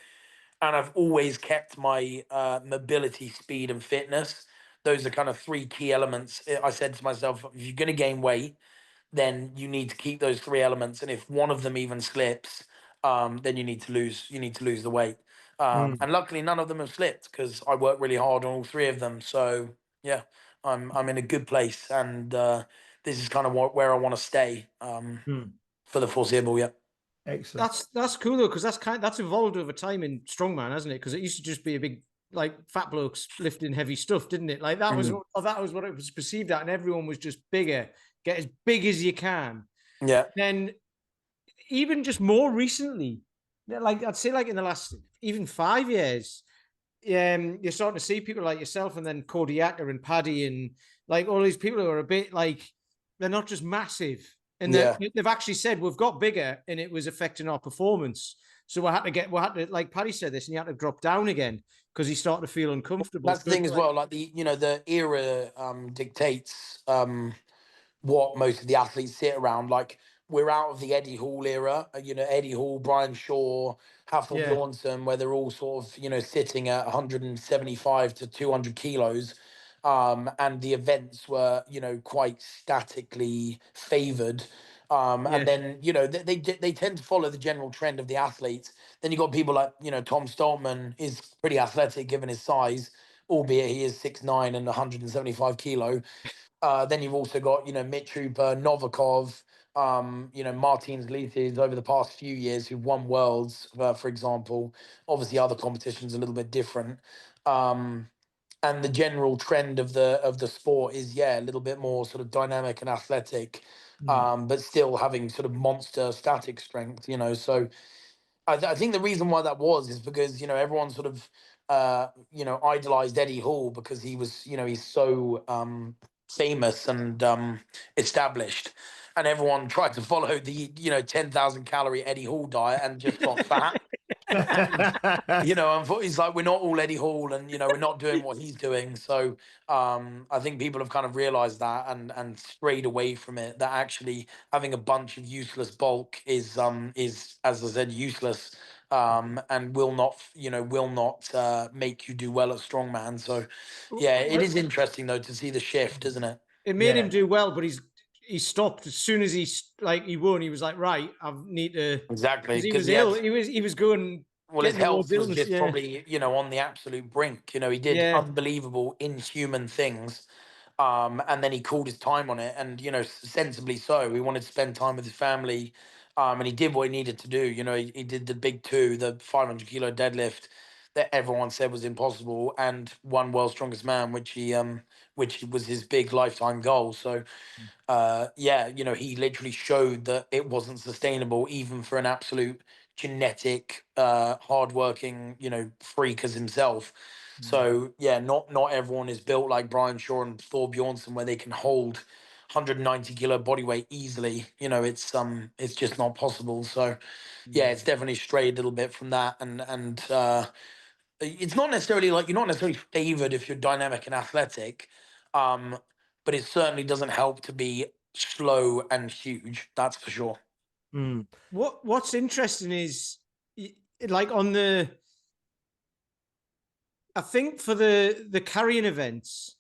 and I've always kept my mobility, speed, and fitness. Those are kind of three key elements. I said to myself, if you're going to gain weight, then you need to keep those three elements. And if one of them even slips, then you need to lose the weight. Mm. And luckily, none of them have slipped because I work really hard on all three of them. So yeah, I'm in a good place, and this is kind of where I want to stay Mm. for the foreseeable. Yeah. Excellent. That's cool though, because that's evolved over time in strongman, hasn't it? Because it used to just be a big like fat blokes lifting heavy stuff, didn't it? Like that was Mhm. that was what it was perceived at, and everyone was just bigger, get as big as you can. Yeah. Then even just more recently, like I'd say, like in the last even 5 years, you're starting to see people like yourself, and then Kodiaka and Paddy, and like all these people who are a bit like they're not just massive, and Yeah. they've actually said we've got bigger, and it was affecting our performance. So we had to, like Paddy said this, and he had to drop down again because he started to feel uncomfortable. That's the thing as well. Like the era dictates what most of the athletes sit around. Like we're out of the Eddie Hall era, Eddie Hall, Brian Shaw, Hathel Yeah. Bjornsson, where they're all sort of, sitting at 175 to 200 kilos. And the events were, quite statically favored. And Yes. then, they tend to follow the general trend of the athletes. Then you got people like, Tom Stoltman is pretty athletic given his size, albeit he is 6'9" and 175 kilo. Then you've also got, Mitch Hooper, Novikov, Martins Leases over the past few years who've won worlds, for example. Obviously, other competitions a little bit different. And the general trend of the sport is a little bit more sort of dynamic and athletic, but still having sort of monster static strength. So I think the reason why that is because everyone sort of idolized Eddie Hall because he was he's so famous and established, and everyone tried to follow the 10,000 calorie Eddie Hall diet and just got fat. And, he's like, we're not all Eddie Hall, and we're not doing what he's doing. So I think people have kind of realized that and strayed away from it. That actually having a bunch of useless bulk is as I said useless, and will not make you do well at strongman. So yeah, it is interesting though to see the shift, isn't it? It made him do well, but he stopped as soon as he won. He was like, right, I need to exactly because he was ill. He was going. Well, his health was just probably, on the absolute brink. He did unbelievable, inhuman things. And then he called his time on it. And, sensibly so. He wanted to spend time with his family. And he did what he needed to do. He did the big two, the 500 kilo deadlift that everyone said was impossible, and one world's strongest man, which was his big lifetime goal. So, he literally showed that it wasn't sustainable even for an absolute genetic, hardworking, freak as himself. So not everyone is built like Brian Shaw and Thor Bjornsson where they can hold 190 kilo body weight easily. It's just not possible. So it's definitely strayed a little bit from that, and it's not necessarily like you're not necessarily favored if you're dynamic and athletic, but it certainly doesn't help to be slow and huge. That's for sure. What's interesting is like I think for the carrying events,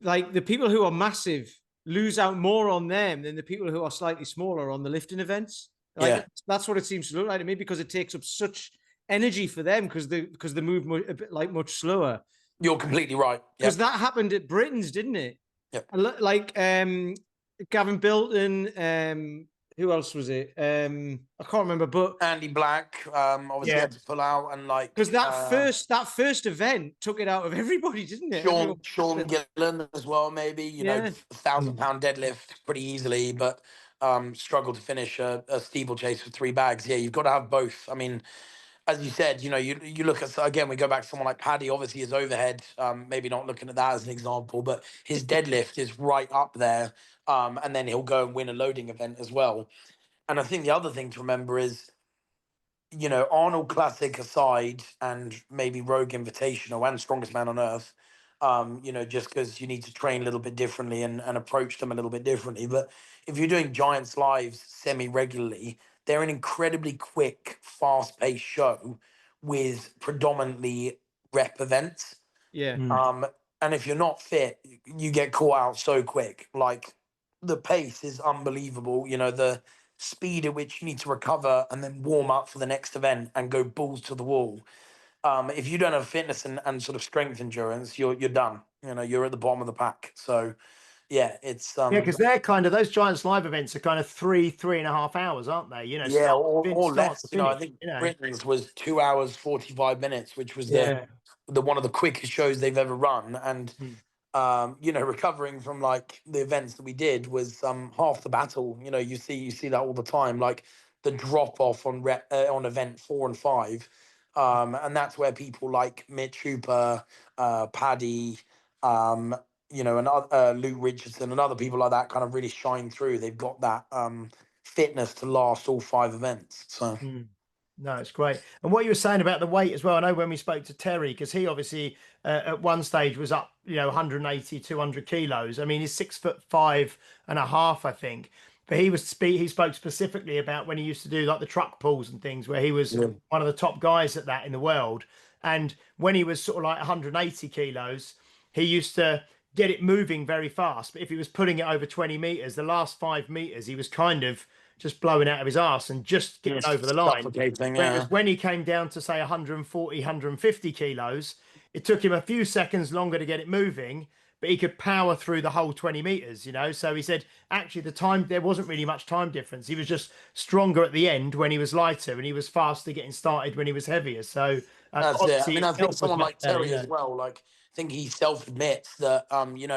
like the people who are massive lose out more on them than the people who are slightly smaller on the lifting events. Like that's what it seems to look like to me, because it takes up such energy for them because they move a bit much slower. You're completely right. Because that happened at Britain's, didn't it? Yep. Like Gavin Bilton, who else was it? I can't remember, but Andy Black obviously had to pull out, and because that first event took it out of everybody, didn't it? Sean Gillen as well, maybe 1,000-pound deadlift pretty easily, but struggled to finish a steeplechase with 3 bags. Yeah, you've got to have both. I mean, as you said, you look at, again, we go back to someone like Paddy, obviously his overhead, maybe not looking at that as an example, but his deadlift is right up there. And then he'll go and win a loading event as well. And I think the other thing to remember is, Arnold Classic aside, and maybe Rogue Invitational and Strongest Man on Earth, just because you need to train a little bit differently and approach them a little bit differently. But if you're doing Giants Lives semi-regularly, they're an incredibly quick, fast-paced show with predominantly rep events. And if you're not fit, you get caught out so quick. Like, the pace is unbelievable. The speed at which you need to recover and then warm up for the next event and go balls to the wall. If you don't have fitness and sort of strength endurance, you're done. You're at the bottom of the pack. So it's because they're kind of, those Giants Live events are kind of 3.5 hours, aren't they? Or less. I think Britain's was 2 hours 45 minutes, which was the one of the quickest shows they've ever run. And recovering from like the events that we did was half the battle. You see that all the time, like the drop off on event 4 and 5, and that's where people like Mitch Hooper, Paddy, and Luke Richardson and other people like that kind of really shine through. They've got that fitness to last all 5 events. So. No, it's great. And what you were saying about the weight as well, I know when we spoke to Terry, because he obviously at one stage was up, 180, 200 kilos. I mean, he's 6'5.5", I think. But he spoke specifically about when he used to do like the truck pulls and things, where he was one of the top guys at that in the world. And when he was sort of like 180 kilos, he used to get it moving very fast. But if he was putting it over 20 meters, the last 5 meters, he was kind of just blowing out of his arse and just getting over the line. Whereas when he came down to say 140, 150 kilos, it took him a few seconds longer to get it moving, but he could power through the whole 20 meters, you know. So he said actually there wasn't really much time difference. He was just stronger at the end when he was lighter, and he was faster getting started when he was heavier. So That's it. I obviously mean, I think itself was someone much like better, Terry you as know. well, like, I think he self admits that,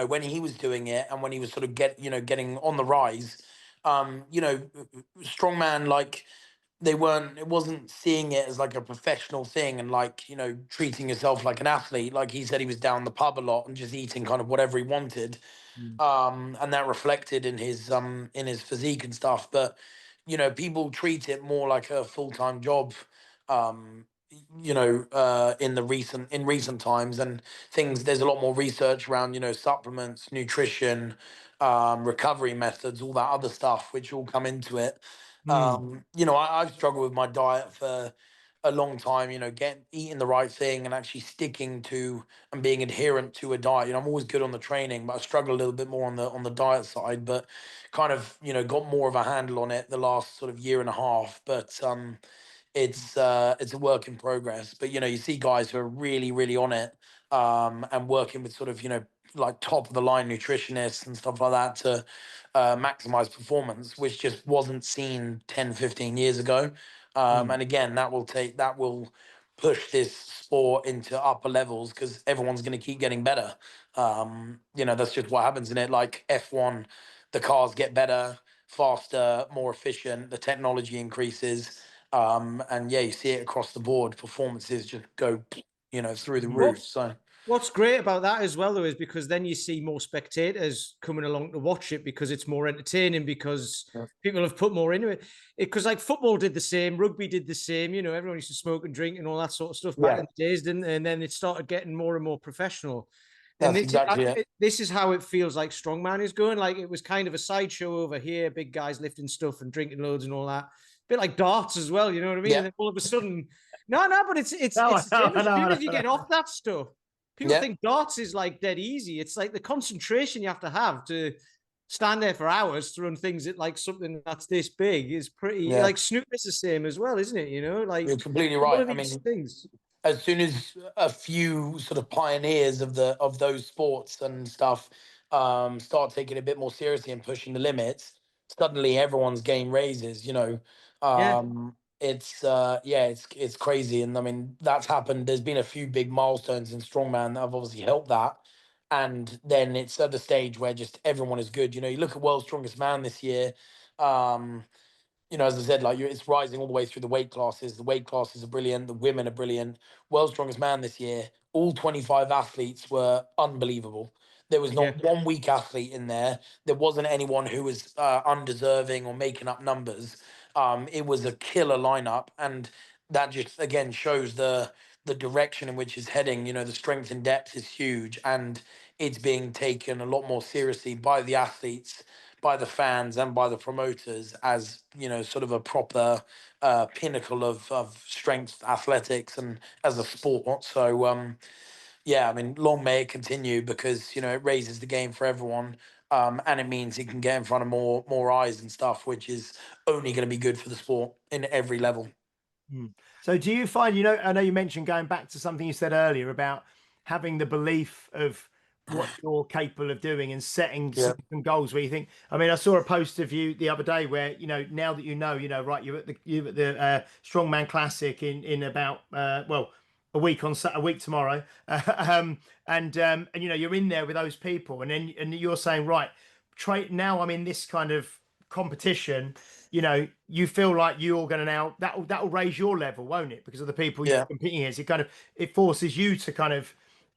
when he was doing it and when he was sort of getting on the rise, strongman, like, it wasn't seeing it as like a professional thing and like, treating yourself like an athlete. Like he said, he was down the pub a lot and just eating kind of whatever he wanted. And that reflected in his physique and stuff. But, people treat it more like a full-time job, um, in recent times, and things, there's a lot more research around, supplements, nutrition, recovery methods, all that other stuff, which all come into it. I've struggled with my diet for a long time, eating the right thing and actually sticking to and being adherent to a diet. I'm always good on the training, but I struggle a little bit more on the diet side, but kind of, got more of a handle on it the last sort of year and a half. But it's a work in progress. But you see guys who are really, really on it, and working with sort of, like top of the line nutritionists and stuff like that to maximize performance, which just wasn't seen 10, 15 years ago. And again, that will push this sport into upper levels because everyone's going to keep getting better. That's just what happens in it. Like F1, the cars get better, faster, more efficient, the technology increases. And yeah, you see it across the board. Performances just go, through the roof. So what's great about that as well, though, is because then you see more spectators coming along to watch it because it's more entertaining, because people have put more into it. Because like football did the same, rugby did the same. Everyone used to smoke and drink and all that sort of stuff back in the days, didn't they? And then it started getting more and more professional. And that's exactly it. This is how it feels like strongman is going. Like it was kind of a sideshow over here, big guys lifting stuff and drinking loads and all that. A bit like darts as well, you know what I mean? Yeah. And then all of a sudden, no, but it's the same as soon as you get off that stuff. People think darts is like dead easy. It's like the concentration you have to stand there for hours to run things at like something that's this big is pretty like snooker's the same as well, isn't it? Like you're completely right. I mean, things. As soon as a few sort of pioneers of those sports and stuff start taking it a bit more seriously and pushing the limits, suddenly everyone's game raises. It's crazy, and I mean that's happened. There's been a few big milestones in strongman that have obviously helped that, and then it's at the stage where just everyone is good. You look at World's Strongest Man this year. As I said, like it's rising all the way through the weight classes. The weight classes are brilliant. The women are brilliant. World's Strongest Man this year, all 25 athletes were unbelievable. There was not one weak athlete in there. There wasn't anyone who was undeserving or making up numbers. It was a killer lineup, and that just again shows the direction in which it's heading. The strength and depth is huge, and it's being taken a lot more seriously by the athletes, by the fans, and by the promoters as sort of a proper pinnacle of strength athletics and as a sport. So I mean, long may it continue because it raises the game for everyone, and it means it can get in front of more eyes and stuff, which is only going to be good for the sport in every level. So do you find, I know you mentioned going back to something you said earlier about having the belief of what you're capable of doing and setting some goals where you think, I mean, I saw a post of you the other day where, now that right, you're at the Strongman Classic in about, a week tomorrow. And you're in there with those people and you're saying, right, now I'm in this kind of competition, you feel like you're going to now that'll raise your level, won't it? Because of the people you're competing against. It forces you to kind of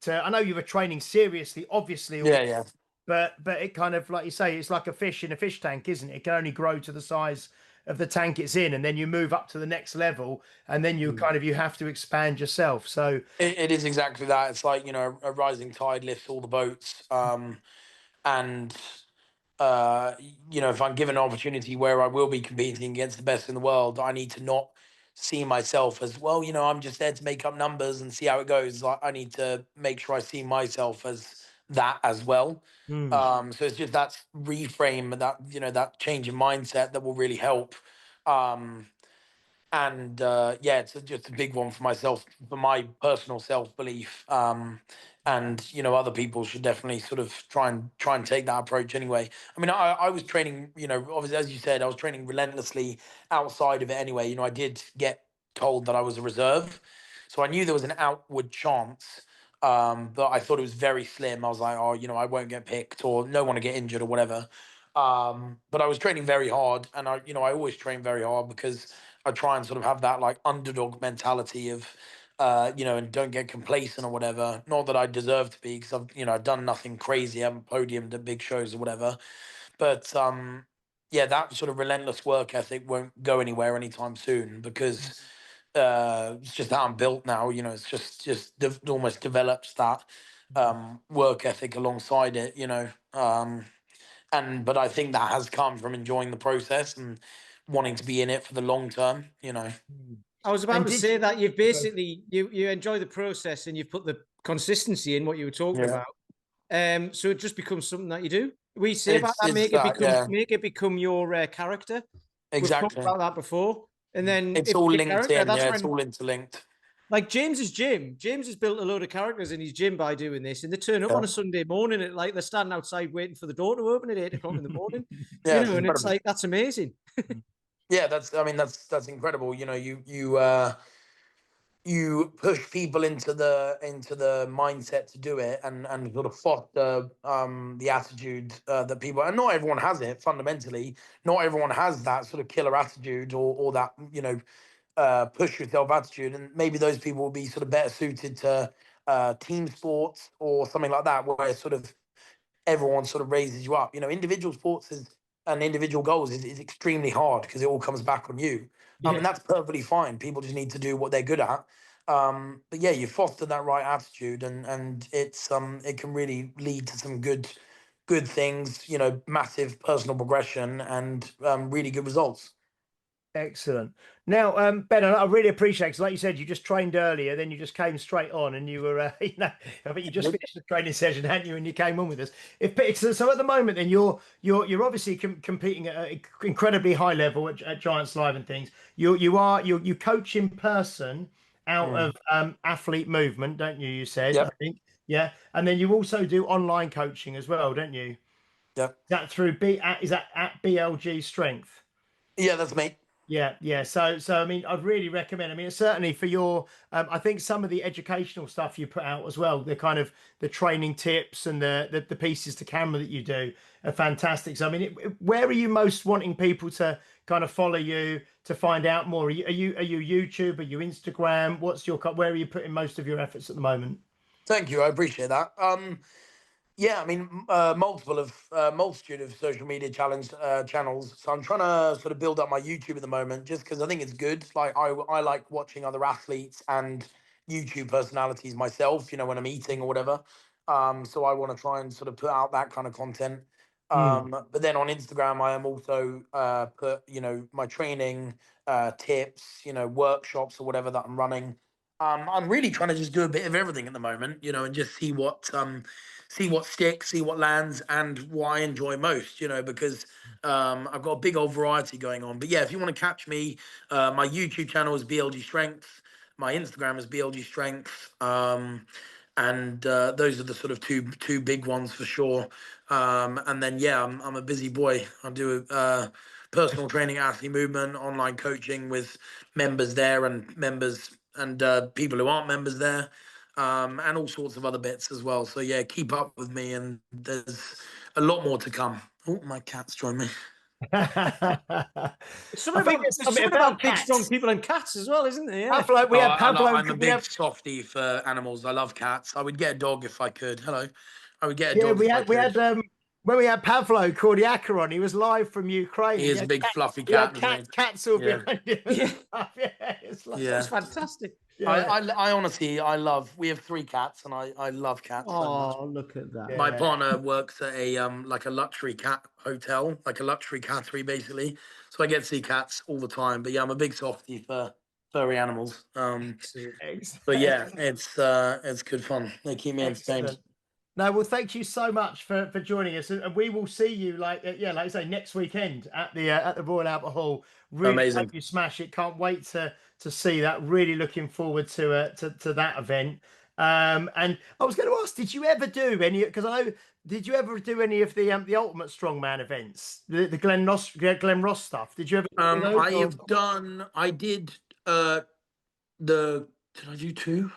I know you were training seriously, obviously, but it kind of, like you say, it's like a fish in a fish tank, isn't it? It can only grow to the size of the tank it's in, and then you move up to the next level, and then you you have to expand yourself. So it is exactly that. It's like a rising tide lifts all the boats, and if I'm given an opportunity where I will be competing against the best in the world, I need to not see myself as, well, I'm just there to make up numbers and see how it goes. I need to make sure I see myself as that as well. So it's just that reframe, that, that change in mindset that will really help. And yeah, it's just a big one for myself, for my personal self-belief. And you know, other people should definitely sort of try and take that approach anyway. I mean, I was training, you know, obviously, as you said, I was training relentlessly outside of it anyway. You know, I did get told that I was a reserve, so I knew there was an outward chance, but I thought it was very slim. I was like, oh, you know, I won't get picked, or no one to get injured or whatever. But I was training very hard, and I, you know, I always train very hard because I try and sort of have that like underdog mentality of, you know, and don't get complacent or whatever. Not that I deserve to be, because I've, you know, I've done nothing crazy. I haven't podiumed at big shows or whatever. But yeah, that sort of relentless work ethic won't go anywhere anytime soon, because it's just how I'm built now. You know, it's almost develops that work ethic alongside it. You know, but I think that has come from enjoying the process and wanting to be in it for the long term. You know. I was about to say that you've basically you enjoy the process and you've put the consistency in what you were talking about. So it just becomes something that you do. We say about that, make it become your character. Exactly. We've talked about that before. And then it's all linked in. Yeah, it's all interlinked. Like James's gym. James has built a load of characters in his gym by doing this, and they turn up on a Sunday morning at like they're standing outside waiting for the door to open at 8 o'clock in the morning. Yeah, you know, and it's like that's amazing. Yeah, that's incredible. You know, you push people into the mindset to do it, and sort of foster the attitude that people, and not everyone has it fundamentally. Not everyone has that sort of killer attitude or that, you know, push yourself attitude, and maybe those people will be sort of better suited to team sports or something like that, where sort of everyone sort of raises you up. You know, individual sports and individual goals is extremely hard because it all comes back on you. And that's perfectly fine. People just need to do what they're good at. But yeah, you foster that right attitude, and it's it can really lead to some good things. You know, massive personal progression and really good results. Excellent. Now, Ben, I really appreciate it, because like you said, you just trained earlier, then you just came straight on, and you were, you know, I think you just finished the training session, hadn't you? And you came on with us. So at the moment, then you're obviously competing at an incredibly high level at Giants Live and things. You coach in person out of athlete movement, don't you? You said, I think, yeah, and then you also do online coaching as well, don't you? Yeah. Is that through is that at BLG Strength? Yeah, that's me. Yeah. So I mean, I'd really recommend. I mean, certainly for your, I think some of the educational stuff you put out as well, the kind of the training tips and the pieces to camera that you do are fantastic. So I mean, where are you most wanting people to kind of follow you to find out more? Are you YouTube? Are you Instagram? Where are you putting most of your efforts at the moment? Thank you. I appreciate that. Yeah, I mean, multitude of social media channels. So I'm trying to sort of build up my YouTube at the moment, just because I think it's good. Like I like watching other athletes and YouTube personalities myself. You know, when I'm eating or whatever. So I want to try and sort of put out that kind of content. But then on Instagram, I am also put, you know, my training tips, you know, workshops or whatever that I'm running. I'm really trying to just do a bit of everything at the moment, you know, and just see what sticks, see what lands, and what I enjoy most, you know, because I've got a big old variety going on. But yeah, if you want to catch me, my YouTube channel is BLG Strength, my Instagram is BLG Strength, and those are the sort of two big ones for sure. And then yeah, I'm a busy boy. I do personal training, athlete movement, online coaching with members there and people who aren't members there, and all sorts of other bits as well. So yeah, keep up with me, and there's a lot more to come. Oh, my cat's joined me. It's something about big, strong people and cats as well, isn't there? Yeah. I'm a big softie for animals. I love cats. I would get a dog if I could. Hello. I would get a dog. When we had Pavlo Kordiaka on, he was live from Ukraine. He is a big fluffy cat. Cats all behind him. That's fantastic. Yeah. I honestly, we have 3 cats, and I love cats so much. Oh, look at that. Yeah. My partner works at a like a luxury cat hotel, like a luxury cattery basically. So I get to see cats all the time. But yeah, I'm a big softie for furry animals. But yeah, it's good fun. They keep me entertained. No, well, thank you so much for joining us, and we will see you like I say, next weekend at the Royal Albert Hall. Really Amazing. hope you smash it. Can't wait to see that. Really looking forward to that event. And I was going to ask, did you ever do any? Because I know, did you ever do any of the Ultimate Strongman events, the Glen Ross stuff? Did you ever do any of those? I have done. I did. Did I do two?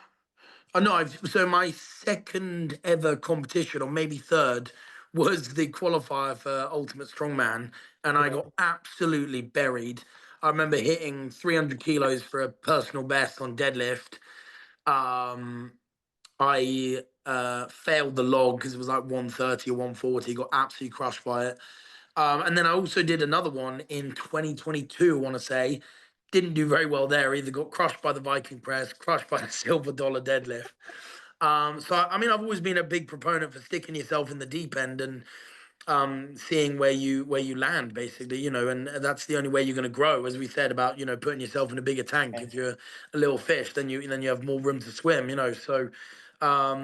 Oh no! So my second ever competition, or maybe third, was the qualifier for Ultimate Strongman, and I got absolutely buried. I remember hitting 300 kilos for a personal best on deadlift. Um, I failed the log because it was like 130 or 140. Got absolutely crushed by it. And then I also did another one in 2022. I want to say, didn't do very well there either. Got crushed by the Viking press, crushed by the silver dollar deadlift. So I mean, I've always been a big proponent for sticking yourself in the deep end and seeing where you land, basically, and that's the only way you're going to grow. As we said about putting yourself in a bigger tank. If you're a little fish, then you have more room to swim. So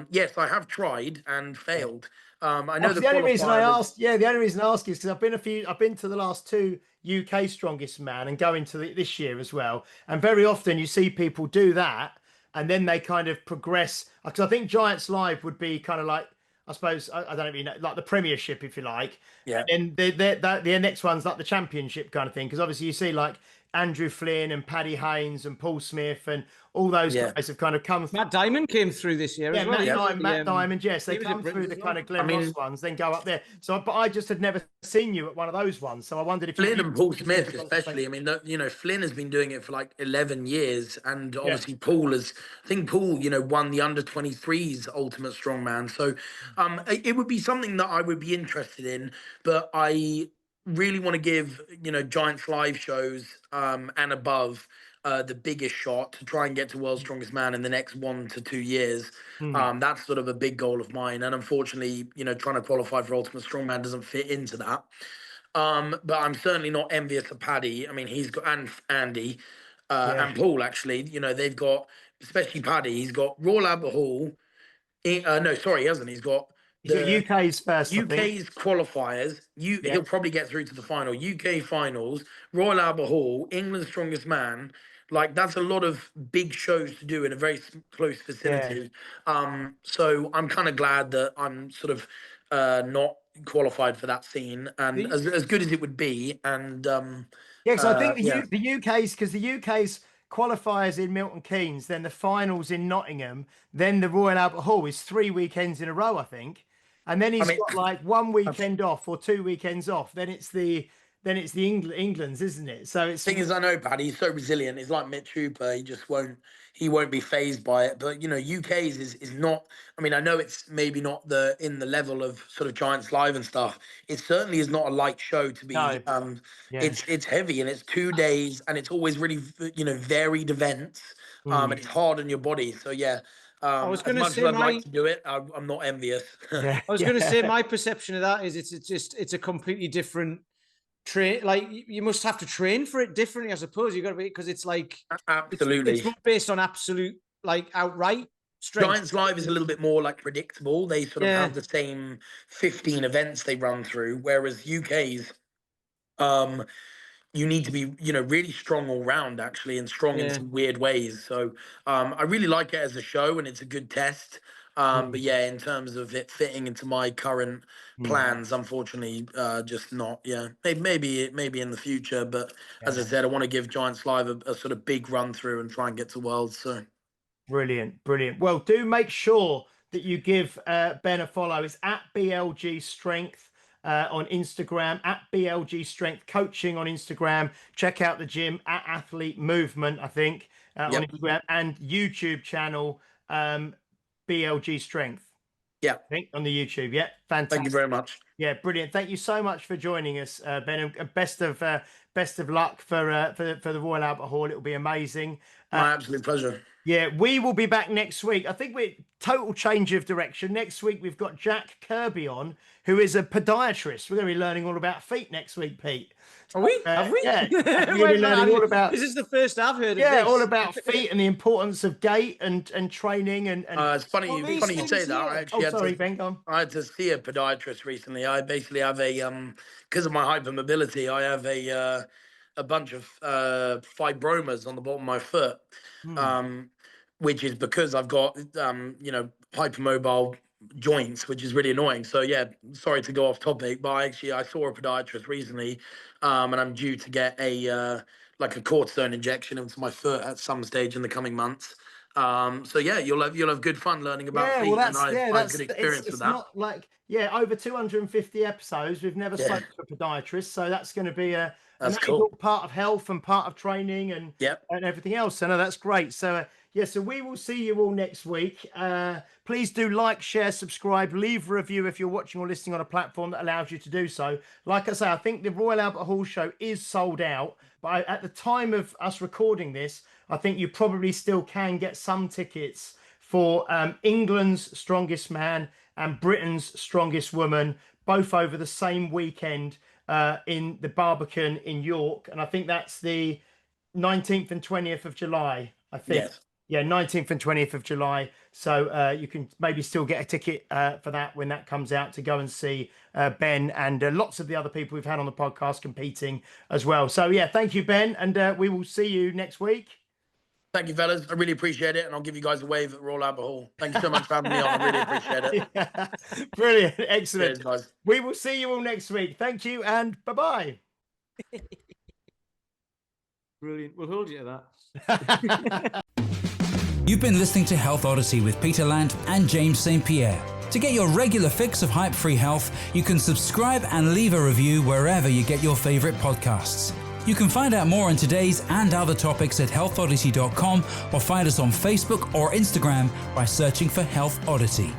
yes, I have tried and failed. I know The only reason I was. asked, the only reason I ask is because I've been to the last two UK Strongest Man and going to this year as well. And very often you see people do that and then they kind of progress. Because I think Giants Live would be kind of like, I suppose, I don't know if you know, like the Premiership, if you like. Yeah. And then the next one's like the Championship kind of thing. Because obviously you see like Andrew Flynn and Paddy Haynes and Paul Smith and all those guys have kind of come. Matt Diamond came through this year as well. Matt Diamond, yes, they come through the kind of Glen Ross ones, then go up there. So, but I just had never seen you at one of those ones, so I wondered if Flynn and Paul Smith, especially. I mean, Flynn has been doing it for like 11 years, and obviously Paul has. I think Paul, won the under-23s Ultimate Strongman. So, it would be something that I would be interested in, but I really want to give Giants live shows and above the biggest shot to try and get to World's Strongest Man in the next 1 to 2 years. That's sort of a big goal of mine, and unfortunately, trying to qualify for Ultimate Strongman doesn't fit into that. But I'm certainly not envious of Paddy. I mean, he's got and Andy and Paul. Actually, they've got, especially Paddy. He's got Royal Albert Hall. No, sorry, he hasn't. He's got UK's first. UK's qualifiers. He'll probably get through to the final. UK finals, Royal Albert Hall, England's Strongest Man. Like, that's a lot of big shows to do in a very close vicinity. So I'm kind of glad that I'm sort of not qualified for that scene, and as good as it would be. And so I think the UK's, because the UK's qualifiers in Milton Keynes, then the finals in Nottingham, then the Royal Albert Hall is 3 weekends in a row, I think. And then he's got like 1 weekend off or 2 weekends off. Then it's the England's, isn't it? So it's thing is, I know Paddy, he's so resilient. He's like Mitch Hooper. He won't be phased by it. But UK's is not. I mean, I know it's maybe not in the level of sort of Giants Live and stuff. It certainly is not a light show to be. No. It's heavy, and it's 2 days, and it's always really varied events. And it's hard on your body. So yeah. I was going to say, I'd like to do it, I'm not envious. I was going to say, my perception of that is it's a completely different train. Like, you must have to train for it differently, I suppose. You got to be, because it's like absolutely it's not based on absolute, like, outright strength. Giants Live is a little bit more like predictable. They sort of have the same 15 events they run through, whereas UK's you need to be, really strong all round, actually, and strong in some weird ways. So I really like it as a show, and it's a good test. But yeah, in terms of it fitting into my current plans, unfortunately, just not. Yeah, maybe in the future. But as I said, I want to give Giants Live a sort of big run through and try and get to Worlds. So brilliant. Well, do make sure that you give Ben a follow. It's at BLG Strength. On Instagram, at BLG Strength Coaching on Instagram. Check out the gym at Athlete Movement, I think, on Instagram, and YouTube channel BLG Strength. Yeah, I think on the YouTube. Yeah, fantastic. Thank you very much. Yeah, brilliant. Thank you so much for joining us, Ben. And best of luck for the Royal Albert Hall. It'll be amazing. My absolute pleasure. Yeah, we will be back next week. I think we're total change of direction. Next week, we've got Jack Kirby on, who is a podiatrist. We're going to be learning all about feet next week, Pete. Are we? Have we? Yeah, we're going to be learning all about. This is the first I've heard of Yeah, this. all about feet and the importance of gait and training and. It's funny you say that. I actually Ben, go on. I had to see a podiatrist recently. I basically have a because of my hypermobility, I have a bunch of fibromas on the bottom of my foot, which is because I've got hypermobile joints, which is really annoying. So yeah, sorry to go off topic, but I saw a podiatrist recently, and I'm due to get a cortisone injection into my foot at some stage in the coming months. So yeah, you'll have good fun learning about feet. Well, that's I had good experience with that. Not like over 250 episodes. We've never spoken to a podiatrist, so that's going to be a cool part of health and part of training and everything else. So no, that's great. So so we will see you all next week. Please do like, share, subscribe, leave a review if you're watching or listening on a platform that allows you to do so. Like I say, I think the Royal Albert Hall show is sold out, but at the time of us recording this, I think you probably still can get some tickets for England's Strongest Man and Britain's Strongest Woman, both over the same weekend in the Barbican in York. And I think that's the 19th and 20th of July, I think. Yes. Yeah, 19th and 20th of July. So you can maybe still get a ticket for that when that comes out to go and see Ben and lots of the other people we've had on the podcast competing as well. So yeah, thank you, Ben. And we will see you next week. Thank you, fellas. I really appreciate it. And I'll give you guys a wave at Royal Albert Hall. Thank you so much for having me on. I really appreciate it. Yeah. Brilliant. Excellent. Cheers, guys. We will see you all next week. Thank you and bye-bye. Brilliant. We'll hold you to that. You've been listening to Health Odyssey with Peter Lant and James St. Pierre. To get your regular fix of hype-free health, you can subscribe and leave a review wherever you get your favorite podcasts. You can find out more on today's and other topics at healthodyssey.com or find us on Facebook or Instagram by searching for Health Odyssey.